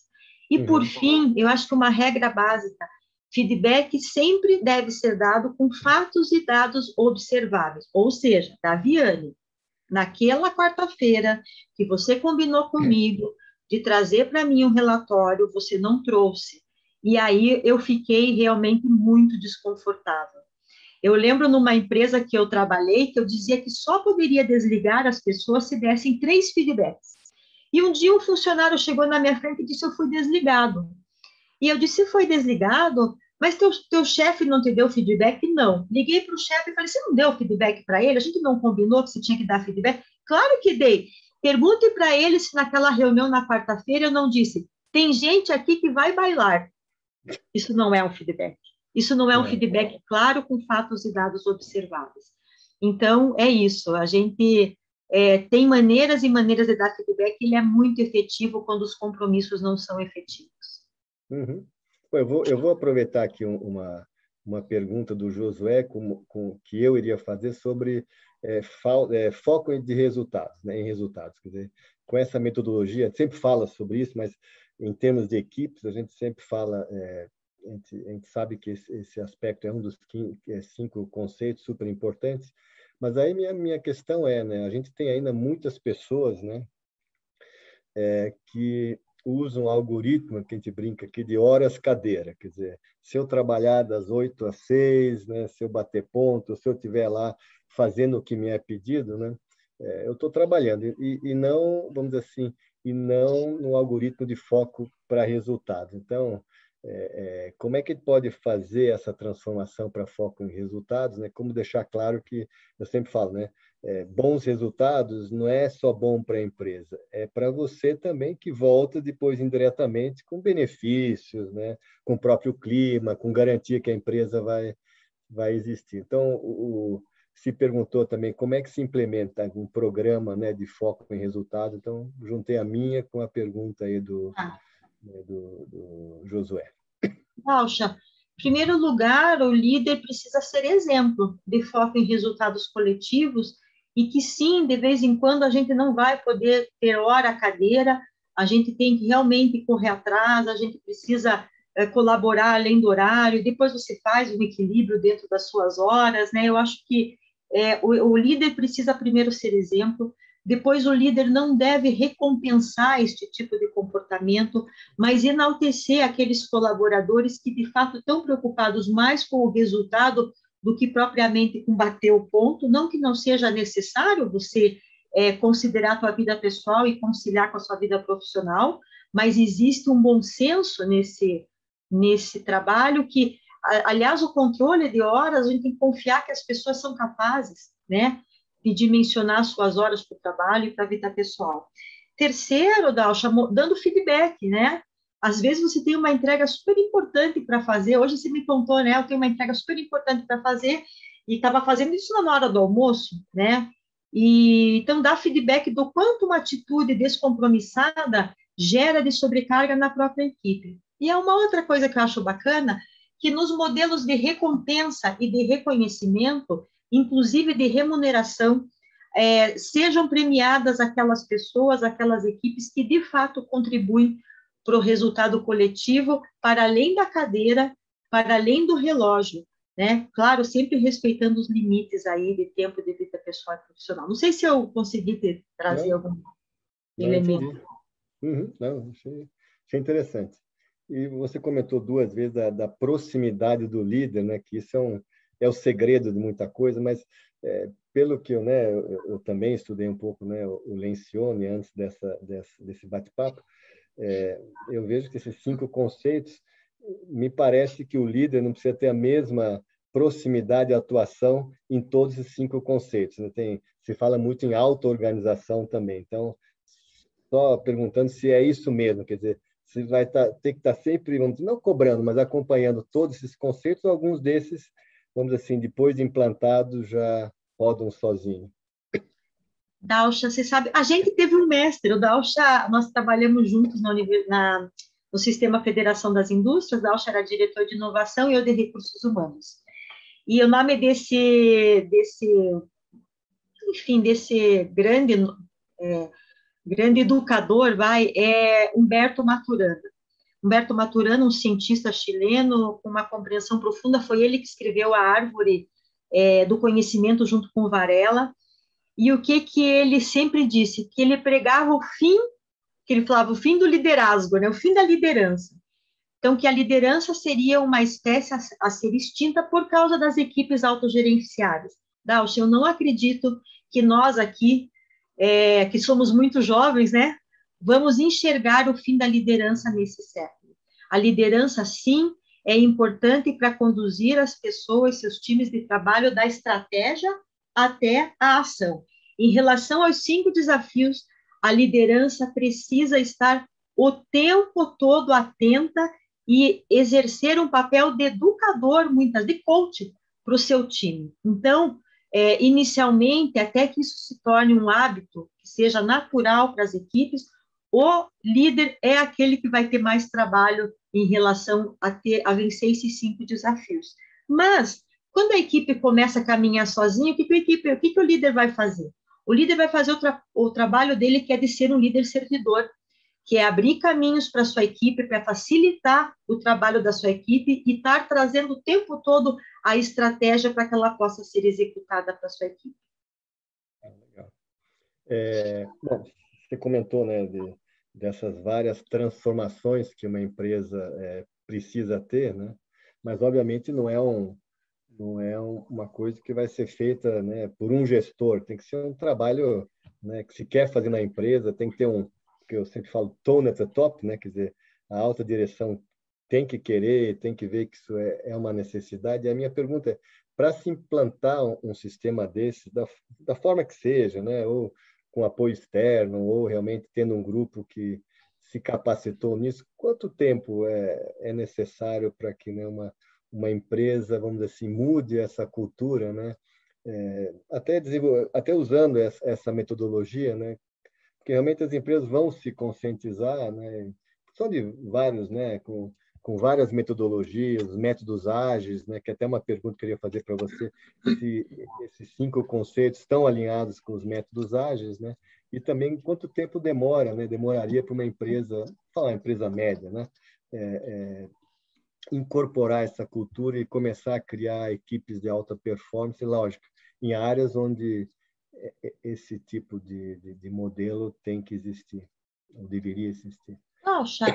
E, por fim, eu acho que uma regra básica, feedback sempre deve ser dado com fatos e dados observáveis. Ou seja, Daviane, naquela quarta-feira que você combinou comigo de trazer para mim um relatório, você não trouxe. E aí eu fiquei realmente muito desconfortável. Eu lembro numa empresa que eu trabalhei, que eu dizia que só poderia desligar as pessoas se dessem 3 feedbacks. E um dia um funcionário chegou na minha frente e disse, eu fui desligado. E eu disse, foi desligado? Mas teu chefe não te deu feedback? Não. Liguei para o chefe e falei, você não deu feedback para ele? A gente não combinou que você tinha que dar feedback? Claro que dei. Pergunte para ele se naquela reunião na quarta-feira eu não disse, tem gente aqui que vai bailar. Isso não é um feedback. Isso não é um feedback claro com fatos e dados observáveis. Então, é isso. A gente tem maneiras e maneiras de dar feedback, ele é muito efetivo quando os compromissos não são efetivos. Uhum. Eu vou aproveitar aqui uma pergunta do Josué que eu iria fazer sobre foco de resultados, né, em resultados. Quer dizer, com essa metodologia, a gente sempre fala sobre isso, mas em termos de equipes, a gente sempre fala... A gente sabe que esse aspecto é um dos 5 conceitos super importantes, mas aí minha questão né, a gente tem ainda muitas pessoas, né, que usam algoritmo, que a gente brinca aqui, de horas cadeira, quer dizer, se eu trabalhar das 8 às 6, né, se eu bater ponto, se eu estiver lá fazendo o que me é pedido, né, eu estou trabalhando, e não, vamos dizer assim, e não no algoritmo de foco para resultados. Então, como é que ele pode fazer essa transformação para foco em resultados, né? Como deixar claro que, eu sempre falo, né? Bons resultados não é só bom para a empresa, é para você também que volta depois indiretamente com benefícios, né? Com o próprio clima, com garantia que a empresa vai existir. Então, se perguntou também como é que se implementa um programa, né, de foco em resultados. Então, juntei a minha com a pergunta aí do Josué. Dalcha, em primeiro lugar, o líder precisa ser exemplo de foco em resultados coletivos e que, sim, de vez em quando a gente não vai poder ter hora à cadeira, a gente tem que realmente correr atrás, a gente precisa colaborar além do horário, depois você faz um equilíbrio dentro das suas horas, né? Eu acho que o líder precisa primeiro ser exemplo, depois o líder não deve recompensar este tipo de comportamento, mas enaltecer aqueles colaboradores que, de fato, estão preocupados mais com o resultado do que propriamente com bater o ponto. Não que não seja necessário você considerar a sua vida pessoal e conciliar com a sua vida profissional, mas existe um bom senso nesse trabalho que, aliás, o controle de horas, a gente tem que confiar que as pessoas são capazes, né, de dimensionar suas horas para o trabalho e para a vida pessoal. Terceiro, Dalcha, dando feedback, né? Às vezes você tem uma entrega super importante para fazer. Hoje você me contou, né? Eu tenho uma entrega super importante para fazer e estava fazendo isso na hora do almoço, né? E então dá feedback do quanto uma atitude descompromissada gera de sobrecarga na própria equipe. E é uma outra coisa que eu acho bacana, que nos modelos de recompensa e de reconhecimento, inclusive de remuneração, sejam premiadas aquelas pessoas, aquelas equipes que de fato contribuem para o resultado coletivo, para além da cadeira, para além do relógio, né? Claro, sempre respeitando os limites aí de tempo de vida pessoal e profissional. Não sei se eu consegui trazer algum elemento. Entendi. Não, achei interessante. E você comentou 2 vezes da proximidade do líder, né? Que isso é o segredo de muita coisa, mas pelo que eu também estudei um pouco, né, o Lencioni antes desse bate-papo, eu vejo que esses 5 conceitos, me parece que o líder não precisa ter a mesma proximidade e atuação em todos esses 5 conceitos, né? Se fala muito em auto-organização também. Então, só perguntando se é isso mesmo, quer dizer, se vai ter que estar sempre, vamos dizer, não cobrando, mas acompanhando todos esses conceitos, ou alguns desses, vamos dizer assim, depois de implantados, já rodam sozinho. Dalcha, você sabe, a gente teve um mestre, o Dalcha, nós trabalhamos juntos no Sistema Federação das Indústrias, Dalcha era diretor de inovação e eu de recursos humanos. E o nome desse grande educador, é Humberto Maturana. Humberto Maturana, um cientista chileno com uma compreensão profunda, foi ele que escreveu a Árvore do Conhecimento junto com Varela. E o que ele sempre disse? Que ele pregava que ele falava o fim do liderazgo, né? O fim da liderança. Então, que a liderança seria uma espécie a ser extinta por causa das equipes autogerenciadas. Dalcha, eu não acredito que nós aqui, que somos muito jovens, né, vamos enxergar o fim da liderança nesse século. A liderança, sim, é importante para conduzir as pessoas, seus times de trabalho, da estratégia até a ação. Em relação aos 5 desafios, a liderança precisa estar o tempo todo atenta e exercer um papel de educador, de coach, para o seu time. Então, inicialmente, até que isso se torne um hábito, que seja natural para as equipes, o líder é aquele que vai ter mais trabalho em relação a vencer esses 5 desafios. Mas, quando a equipe começa a caminhar sozinha, o que o líder vai fazer? O líder vai fazer o trabalho dele, que é de ser um líder servidor, que é abrir caminhos para a sua equipe, para facilitar o trabalho da sua equipe e estar trazendo o tempo todo a estratégia para que ela possa ser executada para a sua equipe. Legal. Bom, você comentou, né, dessas várias transformações que uma empresa precisa ter, né? Mas, obviamente, não é uma coisa que vai ser feita, né, por um gestor. Tem que ser um trabalho, né, que se quer fazer na empresa, tem que ter que eu sempre falo, tone at the top, né? Quer dizer, a alta direção tem que querer, tem que ver que isso é uma necessidade. E a minha pergunta é, para se implantar um sistema desse, da forma que seja, né? Ou com apoio externo, ou realmente tendo um grupo que se capacitou nisso, quanto tempo é necessário para que, né, uma empresa, vamos dizer assim, mude essa cultura, né? Até usando essa metodologia, né? Porque realmente as empresas vão se conscientizar, né? São de vários, né? Com várias metodologias, métodos ágeis, né? Que é até uma pergunta que eu queria fazer para você, se esses 5 conceitos estão alinhados com os métodos ágeis, né? E também quanto tempo demoraria para uma empresa, falar empresa média, né? Incorporar essa cultura e começar a criar equipes de alta performance, lógico, em áreas onde esse tipo de modelo tem que existir, ou deveria existir. Poxa,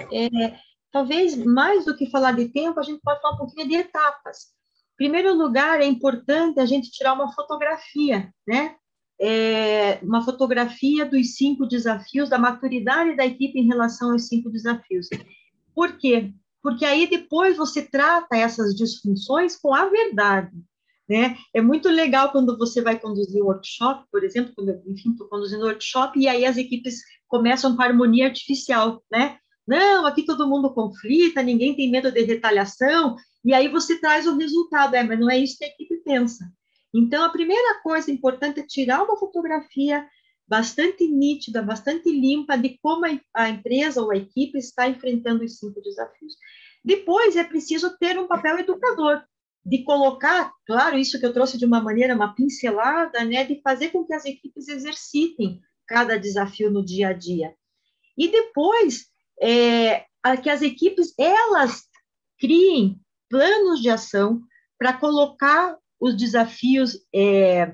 talvez mais do que falar de tempo, a gente pode falar um pouquinho de etapas. Em primeiro lugar, é importante a gente tirar uma fotografia, né? Uma fotografia dos 5 desafios, da maturidade da equipe em relação aos 5 desafios. Por quê? Porque aí depois você trata essas disfunções com a verdade, né? É muito legal quando você vai conduzir um workshop, por exemplo, quando eu, enfim, estou conduzindo um workshop, e aí as equipes começam com a harmonia artificial, né? Não, aqui todo mundo conflita, ninguém tem medo de retaliação, e aí você traz o resultado, mas não é isso que a equipe pensa. Então, a primeira coisa importante é tirar uma fotografia bastante nítida, bastante limpa de como a empresa ou a equipe está enfrentando os 5 desafios. Depois, é preciso ter um papel educador, de colocar, claro, isso que eu trouxe de uma maneira, uma pincelada, né, de fazer com que as equipes exercitem cada desafio no dia a dia. E depois, que as equipes, elas criem planos de ação para colocar os desafios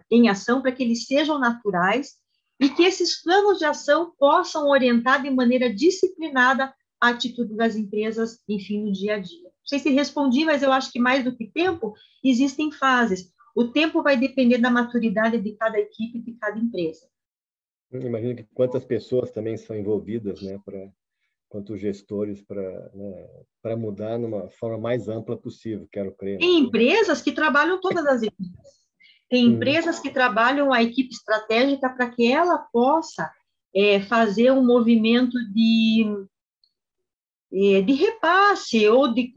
em ação, para que eles sejam naturais e que esses planos de ação possam orientar de maneira disciplinada a atitude das empresas, enfim, no dia a dia. Não sei se respondi, mas eu acho que mais do que tempo, existem fases. O tempo vai depender da maturidade de cada equipe, de cada empresa. Imagino que quantas pessoas também são envolvidas, né, quanto gestores, para mudar numa forma mais ampla possível, quero crer. Tem empresas que trabalham todas as equipes. Tem empresas que trabalham a equipe estratégica para que ela possa fazer um movimento de repasse ou de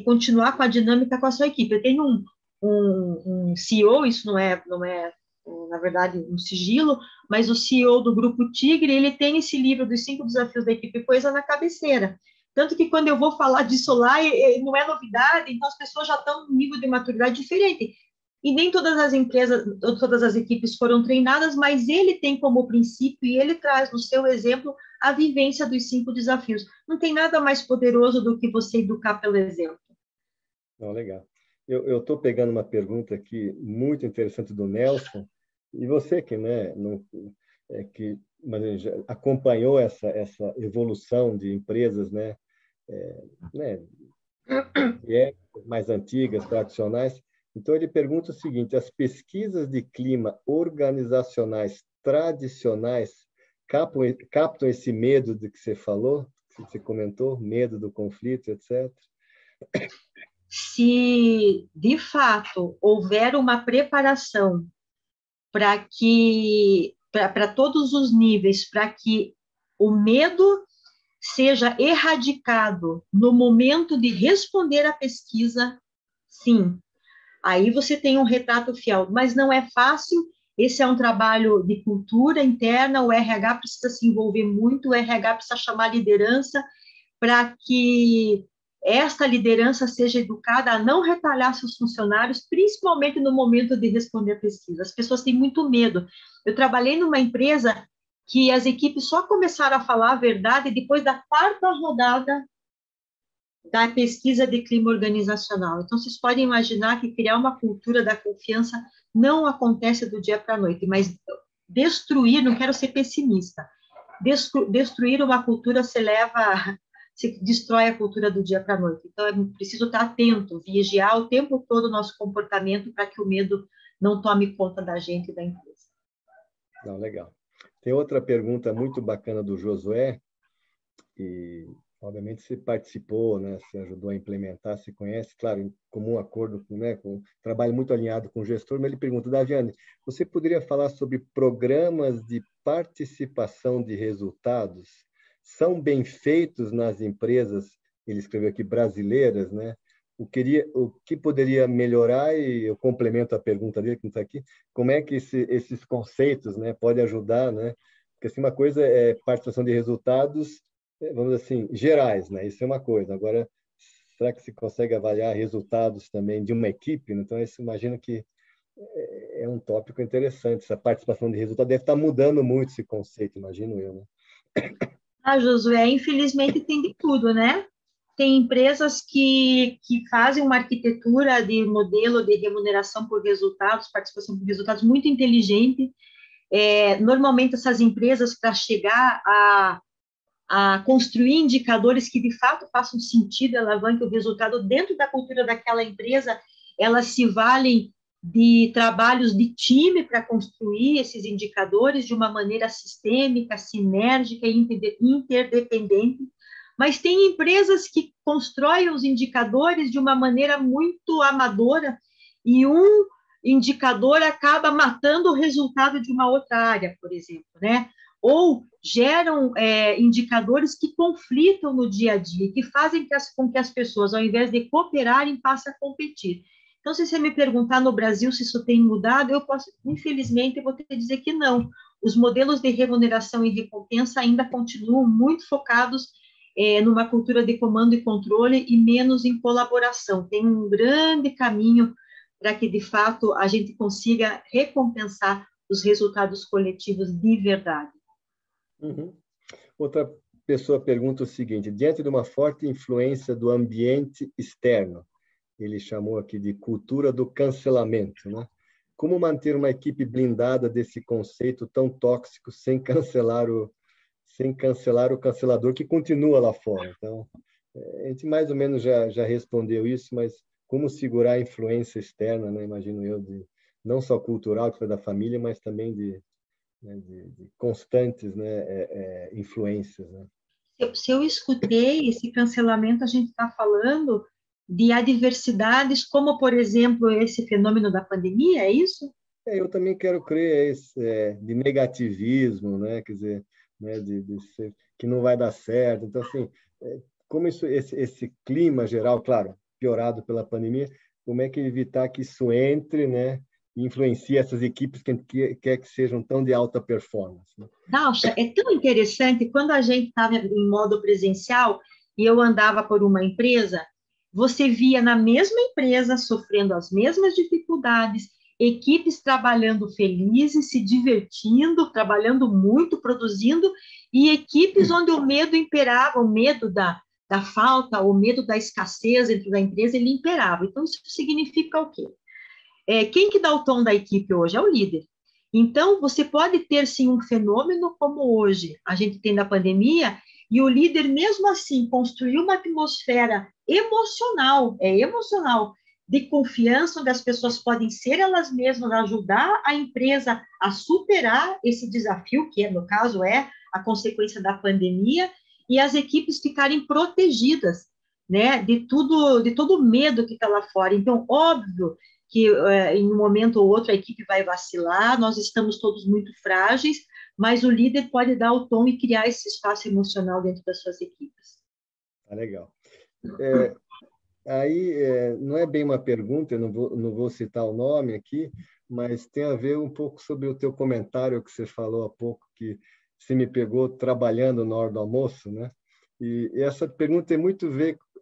continuar com a dinâmica com a sua equipe. Eu tenho um CEO, isso não é, na verdade, um sigilo, mas o CEO do Grupo Tigre, ele tem esse livro dos 5 desafios da equipe coesa na cabeceira. Tanto que quando eu vou falar disso lá, não é novidade, então as pessoas já estão num nível de maturidade diferente. E nem todas as empresas, todas as equipes foram treinadas, mas ele tem como princípio e ele traz no seu exemplo a vivência dos 5 desafios. Não tem nada mais poderoso do que você educar pelo exemplo. Não, legal. Eu estou pegando uma pergunta aqui muito interessante do Nelson, e você que, né, mas já acompanhou essa evolução de empresas, né, mais antigas, tradicionais. Então, ele pergunta o seguinte: as pesquisas de clima organizacionais tradicionais captam esse medo de que você falou, que você comentou, medo do conflito, etc.? Se, de fato, houver uma preparação para todos os níveis, para que o medo seja erradicado no momento de responder à pesquisa, sim. Aí você tem um retrato fiel, mas não é fácil. Esse é um trabalho de cultura interna, o RH precisa se envolver muito, o RH precisa chamar liderança para que esta liderança seja educada a não retalhar seus funcionários, principalmente no momento de responder a pesquisa. As pessoas têm muito medo. Eu trabalhei numa empresa que as equipes só começaram a falar a verdade depois da 4ª rodada da pesquisa de clima organizacional. Então, vocês podem imaginar que criar uma cultura da confiança não acontece do dia para a noite, mas destruir, não quero ser pessimista, destruir uma cultura se destrói a cultura do dia para a noite. Então, é preciso estar atento, vigiar o tempo todo o nosso comportamento para que o medo não tome conta da gente e da empresa. Não, legal. Tem outra pergunta muito bacana do Josué, e obviamente você participou, né? Você ajudou a implementar, se conhece, claro, em comum acordo, né? Com trabalho muito alinhado com o gestor, mas ele pergunta: Daviane, você poderia falar sobre programas de participação de resultados? São bem feitos nas empresas, ele escreveu aqui, brasileiras, né? O que poderia melhorar, e eu complemento a pergunta dele, que não está aqui, como é que esses conceitos, né, podem ajudar, né? Porque assim, uma coisa é participação de resultados, vamos dizer assim, gerais, né? Isso é uma coisa. Agora, será que se consegue avaliar resultados também de uma equipe? Então, isso, imagino que é um tópico interessante. Essa participação de resultado deve estar mudando muito esse conceito, imagino eu, né? Josué, infelizmente tem de tudo, né? Tem empresas que fazem uma arquitetura de modelo de remuneração por resultados, participação por resultados muito inteligente. Normalmente, essas empresas, para chegar a construir indicadores que, de fato, façam sentido, alavanquem o resultado dentro da cultura daquela empresa, elas se valem de trabalhos de time para construir esses indicadores de uma maneira sistêmica, sinérgica e interdependente. Mas tem empresas que constroem os indicadores de uma maneira muito amadora e um indicador acaba matando o resultado de uma outra área, por exemplo, né? Ou geram indicadores que conflitam no dia a dia, que fazem com que as pessoas, ao invés de cooperarem, passem a competir. Então, se você me perguntar no Brasil se isso tem mudado, eu posso, infelizmente, eu vou ter que dizer que não. Os modelos de remuneração e recompensa ainda continuam muito focados numa cultura de comando e controle e menos em colaboração. Tem um grande caminho para que, de fato, a gente consiga recompensar os resultados coletivos de verdade. Uhum. Outra pessoa pergunta o seguinte: diante de uma forte influência do ambiente externo, ele chamou aqui de cultura do cancelamento, né? Como manter uma equipe blindada desse conceito tão tóxico sem cancelar o cancelador que continua lá fora? Então, a gente mais ou menos já respondeu isso, mas como segurar a influência externa, né? Imagino eu, não só cultural, que foi da família, mas também de constantes, né, influências, né? Se eu escutei esse cancelamento, a gente está falando de adversidades, como, por exemplo, esse fenômeno da pandemia, é isso? Eu também quero crer de negativismo, né? Quer dizer, né, que não vai dar certo. Então, assim, como esse clima geral, claro, piorado pela pandemia, como é que evitar que isso entre, né, e influencie essas equipes que quer que sejam tão de alta performance, né? Dalcha, é tão interessante, quando a gente estava em modo presencial e eu andava por uma empresa, você via na mesma empresa, sofrendo as mesmas dificuldades, equipes trabalhando felizes, se divertindo, trabalhando muito, produzindo, e equipes onde o medo imperava, o medo da falta, o medo da escassez dentro da empresa, ele imperava. Então, isso significa o quê? Quem que dá o tom da equipe hoje? É o líder. Então, você pode ter, sim, um fenômeno como hoje a gente tem na pandemia, e o líder, mesmo assim, construiu uma atmosfera emocional, de confiança, onde as pessoas podem ser elas mesmas, ajudar a empresa a superar esse desafio, que, no caso, é a consequência da pandemia, e as equipes ficarem protegidas, né, de todo o medo que está lá fora. Então, óbvio que em um momento ou outro a equipe vai vacilar, nós estamos todos muito frágeis, mas o líder pode dar o tom e criar esse espaço emocional dentro das suas equipes. Legal. Aí, não é bem uma pergunta, eu não vou citar o nome aqui, mas tem a ver um pouco sobre o teu comentário que você falou há pouco, que você me pegou trabalhando na hora do almoço, né? E essa pergunta tem muito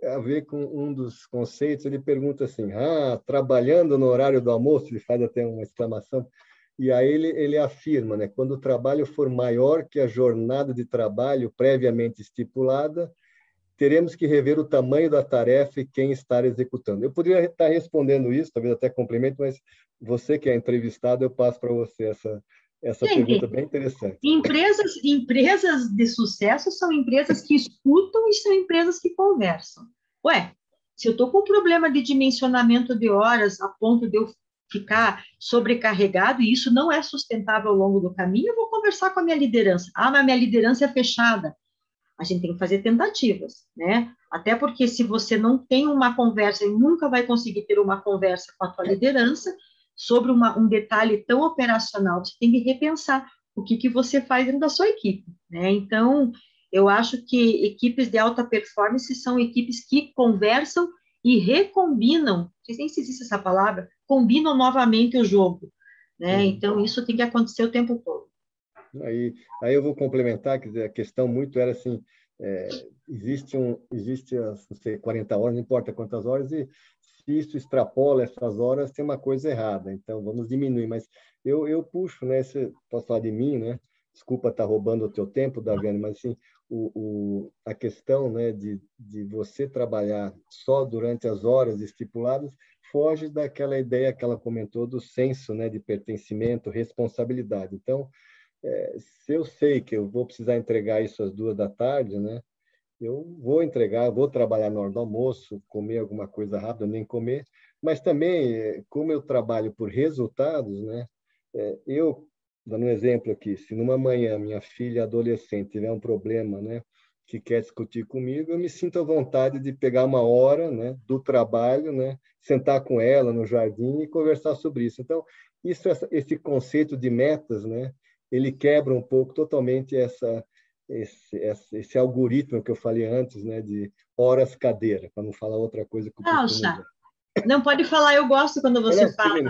a ver com um dos conceitos. Ele pergunta assim: trabalhando no horário do almoço? Ele faz até uma exclamação. E aí ele afirma, né? Quando o trabalho for maior que a jornada de trabalho previamente estipulada, teremos que rever o tamanho da tarefa e quem está executando. Eu poderia estar respondendo isso, talvez até complemento, mas você que é entrevistado, eu passo para você essa pergunta bem interessante. Empresas de sucesso são empresas que escutam e são empresas que conversam. Se eu estou com um problema de dimensionamento de horas a ponto de eu ficar sobrecarregado e isso não é sustentável ao longo do caminho, eu vou conversar com a minha liderança. Mas minha liderança é fechada. A gente tem que fazer tentativas, né? Até porque se você não tem uma conversa e nunca vai conseguir ter uma conversa com a tua liderança sobre um detalhe tão operacional, você tem que repensar o que você faz dentro da sua equipe, né? Então, eu acho que equipes de alta performance são equipes que conversam e recombinam, não sei nem se existe essa palavra, combinam novamente o jogo, né? Então, isso tem que acontecer o tempo todo. Aí eu vou complementar, quer dizer, a questão muito era assim, existe as, não sei, 40 horas, não importa quantas horas, e se isso extrapola essas horas, tem uma coisa errada, então vamos diminuir. Mas eu puxo, né, posso falar de mim, né? Desculpa estar roubando o teu tempo, Daviane, mas assim, a questão, né, de você trabalhar só durante as horas estipuladas foge daquela ideia que ela comentou do senso, né, de pertencimento, responsabilidade. Então, se eu sei que eu vou precisar entregar isso às 2 da tarde, né? Eu vou entregar, vou trabalhar na hora do almoço, comer alguma coisa rápida, nem comer, mas também, como eu trabalho por resultados, né? Dando um exemplo aqui, se numa manhã minha filha adolescente tiver um problema, né, que quer discutir comigo, eu me sinto à vontade de pegar uma hora, né, do trabalho, né, sentar com ela no jardim e conversar sobre isso. Então, esse conceito de metas, né, ele quebra um pouco totalmente esse algoritmo que eu falei antes, né, de horas cadeira, para não falar outra coisa que eu costumo dizer. Não, pode falar, eu gosto quando você fala.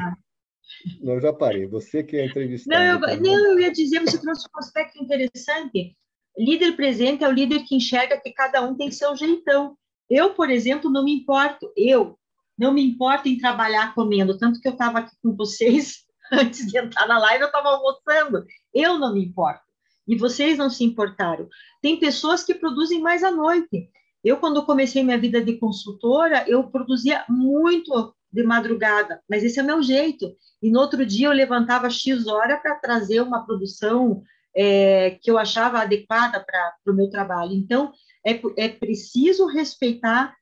Não, eu já parei. Você que é Não, entrevistado. eu ia dizer, você trouxe um aspecto interessante. Líder presente é o líder que enxerga que cada um tem seu jeitão. Eu, por exemplo, não me importo. Eu não me importo em trabalhar comendo. Tanto que eu estava aqui com vocês, antes de entrar na live, eu estava almoçando. Eu não me importo. E vocês não se importaram. Tem pessoas que produzem mais à noite. Eu, quando comecei minha vida de consultora, eu produzia muito de madrugada, mas esse é o meu jeito. E no outro dia eu levantava X hora para trazer uma produção que eu achava adequada para o meu trabalho. Então, é preciso respeitar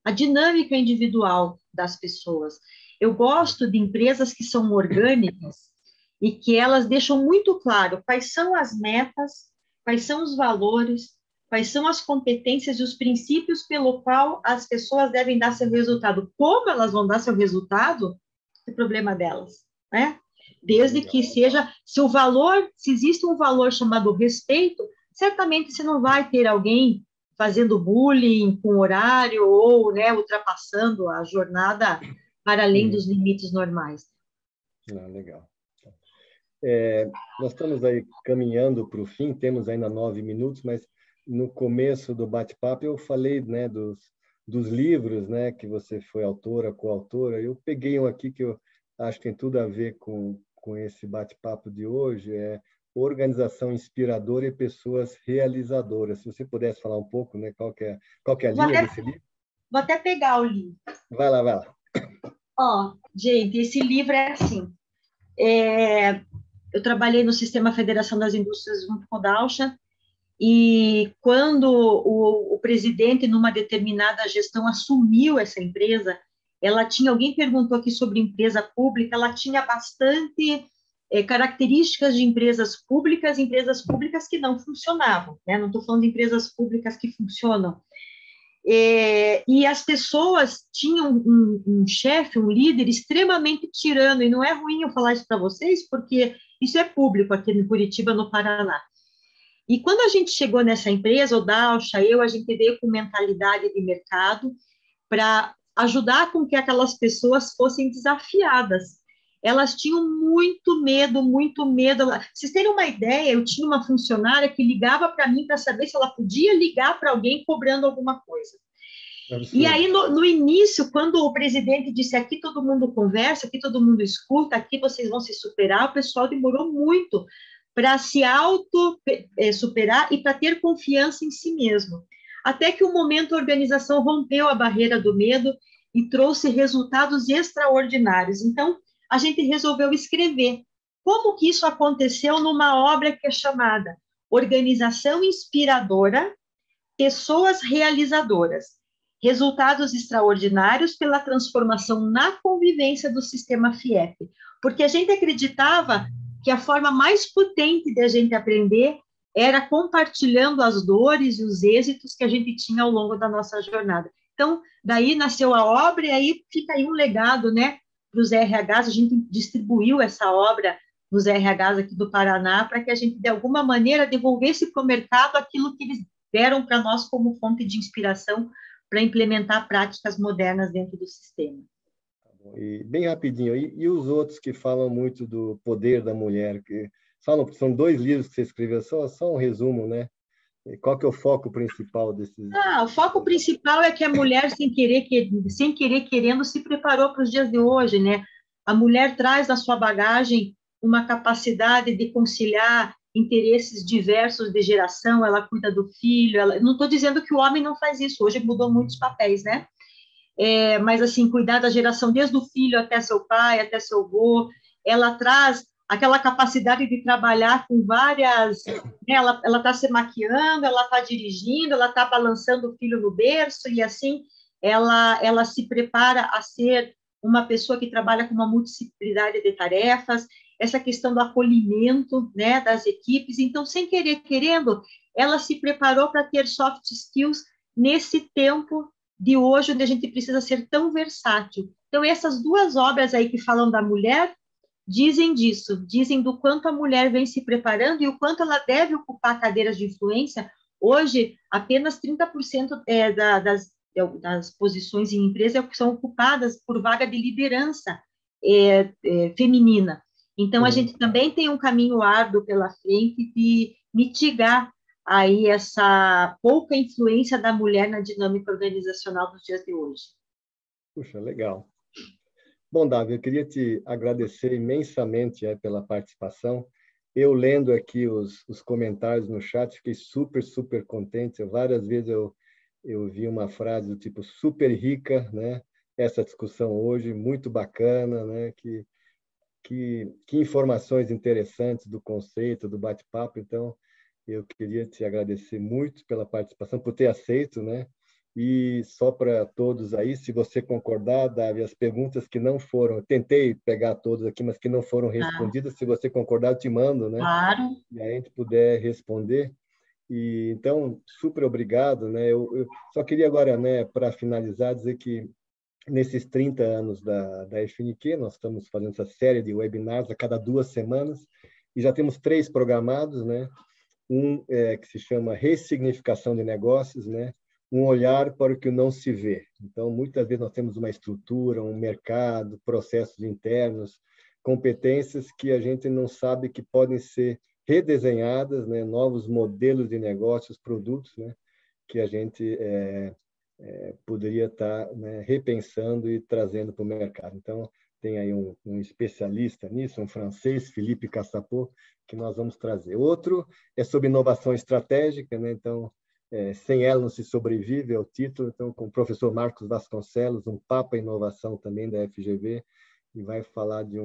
a dinâmica individual das pessoas. Eu gosto de empresas que são orgânicas e que elas deixam muito claro quais são as metas, quais são os valores, quais são as competências e os princípios pelo qual as pessoas devem dar seu resultado. Como elas vão dar seu resultado, é problema delas, né? Desde que seja, se existe um valor chamado respeito, certamente você não vai ter alguém fazendo bullying com horário ou, né, ultrapassando a jornada para além dos limites normais. Legal. Nós estamos aí caminhando para o fim, temos ainda 9 minutos, mas no começo do bate-papo eu falei, né, dos livros, né, que você foi autora, coautora. Eu peguei um aqui que eu acho que tem tudo a ver com esse bate-papo de hoje, Organização Inspiradora e Pessoas Realizadoras. Se você pudesse falar um pouco, né, qual que é a linha desse livro? Vou até pegar o livro. Vai lá. Gente, esse livro é assim. Eu trabalhei no Sistema Federação das Indústrias junto com o Dalcha, e quando o presidente, numa determinada gestão, assumiu essa empresa, alguém perguntou aqui sobre empresa pública, ela tinha bastante características de empresas públicas que não funcionavam, né? Não estou falando de empresas públicas que funcionam. E as pessoas tinham um chefe, um líder extremamente tirano, e não é ruim eu falar isso para vocês, porque isso é público aqui em Curitiba, no Paraná. E quando a gente chegou nessa empresa, o Dalcha, a gente veio com mentalidade de mercado para ajudar com que aquelas pessoas fossem desafiadas. Elas tinham muito medo, muito medo. Pra vocês terem uma ideia, eu tinha uma funcionária que ligava para mim para saber se ela podia ligar para alguém cobrando alguma coisa. Absurdo. E aí, no início, quando o presidente disse aqui todo mundo conversa, aqui todo mundo escuta, aqui vocês vão se superar, o pessoal demorou muito para se auto-superar e para ter confiança em si mesmo. Até que um momento a organização rompeu a barreira do medo e trouxe resultados extraordinários. Então, a gente resolveu escrever como que isso aconteceu numa obra que é chamada Organização Inspiradora, Pessoas Realizadoras, resultados extraordinários pela transformação na convivência do sistema FIEP. Porque a gente acreditava que a forma mais potente de a gente aprender era compartilhando as dores e os êxitos que a gente tinha ao longo da nossa jornada. Então, daí nasceu a obra e aí fica aí um legado, né, para os RHs. A gente distribuiu essa obra nos RHs aqui do Paraná para que a gente, de alguma maneira, devolvesse para o mercado aquilo que eles deram para nós como fonte de inspiração para implementar práticas modernas dentro do sistema. E bem rapidinho, e os outros que falam muito do poder da mulher, que falam, são 2 livros que você escreveu, só um resumo, né? Qual que é o foco principal desses? O foco principal é que a mulher, sem querer querendo, se preparou para os dias de hoje, né? A mulher traz na sua bagagem uma capacidade de conciliar interesses diversos de geração, ela cuida do filho, não estou dizendo que o homem não faz isso, hoje mudou muitos papéis, né? Mas, assim, cuidar da geração desde o filho até seu pai, até seu avô, ela traz aquela capacidade de trabalhar com várias... Né, ela está se maquiando, ela está dirigindo, ela está balançando o filho no berço, e assim, ela se prepara a ser uma pessoa que trabalha com uma multiplicidade de tarefas, essa questão do acolhimento, né, das equipes. Então, sem querer querendo, ela se preparou para ter soft skills nesse tempo de hoje, onde a gente precisa ser tão versátil. Então, essas 2 obras aí que falam da mulher, dizem disso, dizem do quanto a mulher vem se preparando e o quanto ela deve ocupar cadeiras de influência. Hoje, apenas 30% das posições em empresa são ocupadas por vaga de liderança feminina. Então, a gente também tem um caminho árduo pela frente de mitigar aí essa pouca influência da mulher na dinâmica organizacional dos dias de hoje. Puxa, legal. Bom, Davi, eu queria te agradecer imensamente pela participação. Eu lendo aqui os comentários no chat, fiquei super, super contente. Várias vezes eu vi uma frase do tipo super rica, né? Essa discussão hoje, muito bacana, né? Que informações interessantes do conceito, do bate-papo. Então, eu queria te agradecer muito pela participação, por ter aceito, né? E só para todos aí, se você concordar, Davi, as perguntas que não foram, eu tentei pegar todas aqui, mas que não foram respondidas, se você concordar, eu te mando, né? Claro. E aí a gente puder responder. E então, super obrigado, né? Eu só queria agora, né, para finalizar, dizer que nesses 30 anos da FNQ, nós estamos fazendo essa série de webinars a cada 2 semanas, e já temos 3 programados, né? Um que se chama Ressignificação de Negócios, né? Um olhar para o que não se vê. Então, muitas vezes nós temos uma estrutura, um mercado, processos internos, competências que a gente não sabe que podem ser redesenhadas, né? Novos modelos de negócios, produtos, né? Que a gente poderia estar, né, repensando e trazendo para o mercado. Então, tem aí um especialista nisso, um francês, Philippe Cassapot, que nós vamos trazer. Outro é sobre inovação estratégica, né? Então, sem ela não se sobrevive, é o título. Então, com o professor Marcos Vasconcelos, um Papa Inovação também da FGV, e vai falar de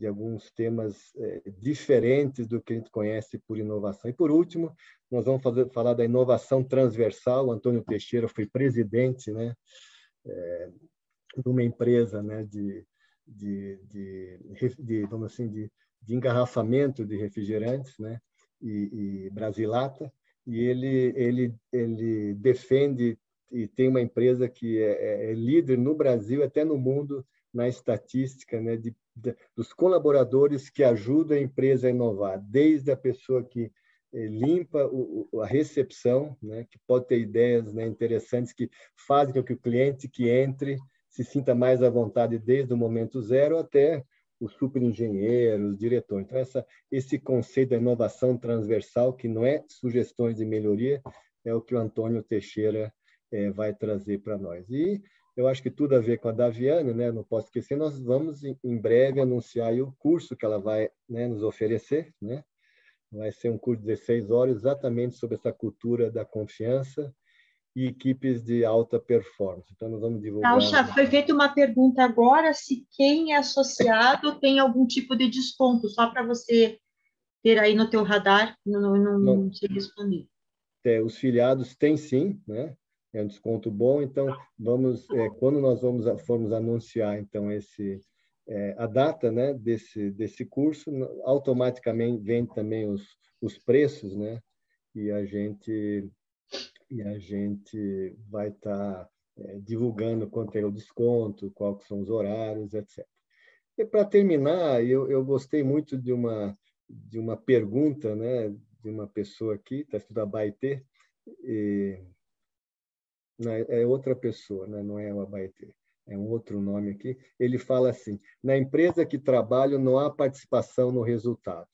alguns temas diferentes do que a gente conhece por inovação. E, por último, nós vamos falar da inovação transversal. O Antônio Teixeira foi presidente, né, de uma empresa, né, vamos assim, de engarrafamento de refrigerantes, né, e Brasilata, e ele defende e tem uma empresa que é líder no Brasil, até no mundo, na estatística, né, dos colaboradores que ajudam a empresa a inovar, desde a pessoa que limpa a recepção, né, que pode ter ideias, né, interessantes que fazem com que o cliente que entre se sinta mais à vontade desde o momento zero até os super engenheiros, diretores. Então, esse conceito da inovação transversal, que não é sugestões de melhoria, é o que o Antônio Teixeira vai trazer para nós. E eu acho que tudo a ver com a Daviane, né? Não posso esquecer, nós vamos em breve anunciar aí o curso que ela vai, né, nos oferecer, né? Vai ser um curso de 16 horas exatamente sobre essa cultura da confiança e equipes de alta performance. Então, nós vamos divulgar... Alcha, foi feita uma pergunta agora, se quem é associado tem algum tipo de desconto, só para você ter aí no teu radar, não sei responder. Os filiados têm sim, né? É um desconto bom, então quando nós formos anunciar então a data, né, desse curso, automaticamente vem também os preços, né? E a gente vai estar divulgando quanto é o desconto, quais são os horários, etc. E para terminar, eu gostei muito de uma pergunta, né, de uma pessoa aqui, está escrito Abaetê, é outra pessoa, né? Não é o Abaetê, é um outro nome aqui. Ele fala assim: na empresa que trabalho não há participação no resultado.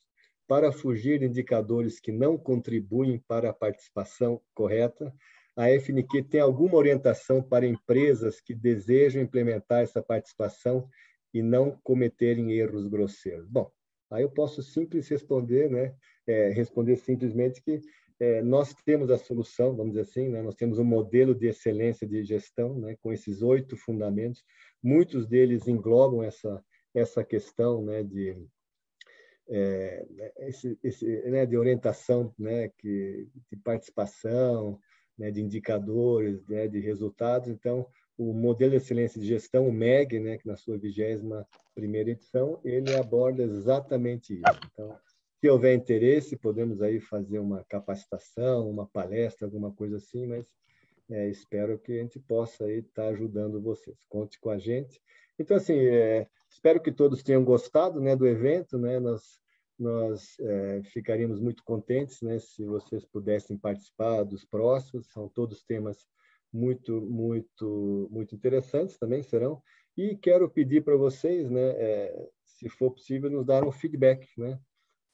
Para fugir de indicadores que não contribuem para a participação correta, a FNQ tem alguma orientação para empresas que desejam implementar essa participação e não cometerem erros grosseiros? Bom, aí eu posso simples responder, né? Responder simplesmente que nós temos a solução, vamos dizer assim, né? Nós temos um modelo de excelência de gestão, né? Com esses 8 fundamentos. Muitos deles englobam essa questão, né? Né, de orientação, né, de participação, né, de indicadores, né, de resultados. Então, o modelo de excelência de gestão, o MEG, né, que na sua 21ª edição, ele aborda exatamente isso. Então, se houver interesse, podemos aí fazer uma capacitação, uma palestra, alguma coisa assim, mas espero que a gente possa aí estar ajudando vocês. Conte com a gente. Então, assim, espero que todos tenham gostado, né, do evento, né? Nós ficaríamos muito contentes, né, se vocês pudessem participar dos próximos. São todos temas muito interessantes também serão. E quero pedir para vocês, né, se for possível, nos dar um feedback, né?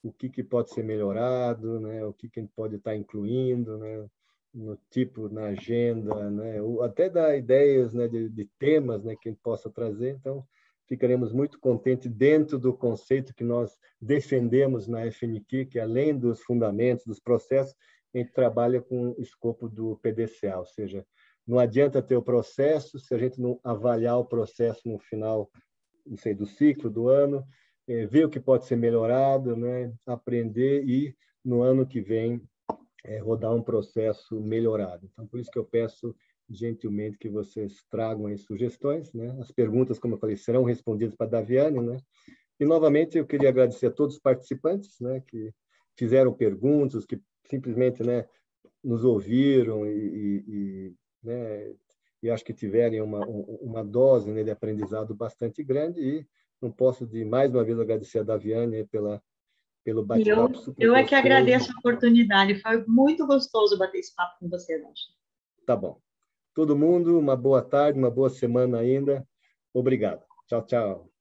O que pode ser melhorado, né? O que a gente pode estar incluindo, né? No tipo, na agenda, né? Ou até dar ideias, né, de temas, né, que a gente possa trazer. Então, ficaremos muito contentes dentro do conceito que nós defendemos na FNQ, que além dos fundamentos, dos processos, a gente trabalha com o escopo do PDCA, ou seja, não adianta ter o processo se a gente não avaliar o processo no final, não sei, do ciclo, do ano, ver o que pode ser melhorado, né? Aprender e, no ano que vem, rodar um processo melhorado. Então, por isso que eu peço gentilmente que vocês tragam aí sugestões, né? As perguntas, como eu falei, serão respondidas para a Daviane, né? E, novamente, eu queria agradecer a todos os participantes, né, que fizeram perguntas, que simplesmente, né, nos ouviram né, e acho que tiverem uma dose, né, de aprendizado bastante grande. E não posso, mais uma vez, agradecer a Daviane pelo bate-papo super eu é gostoso. que agradeço a oportunidade. Foi muito gostoso bater esse papo com você, Rocha. Tá bom. Todo mundo, uma boa tarde, uma boa semana ainda. Obrigado. Tchau, tchau.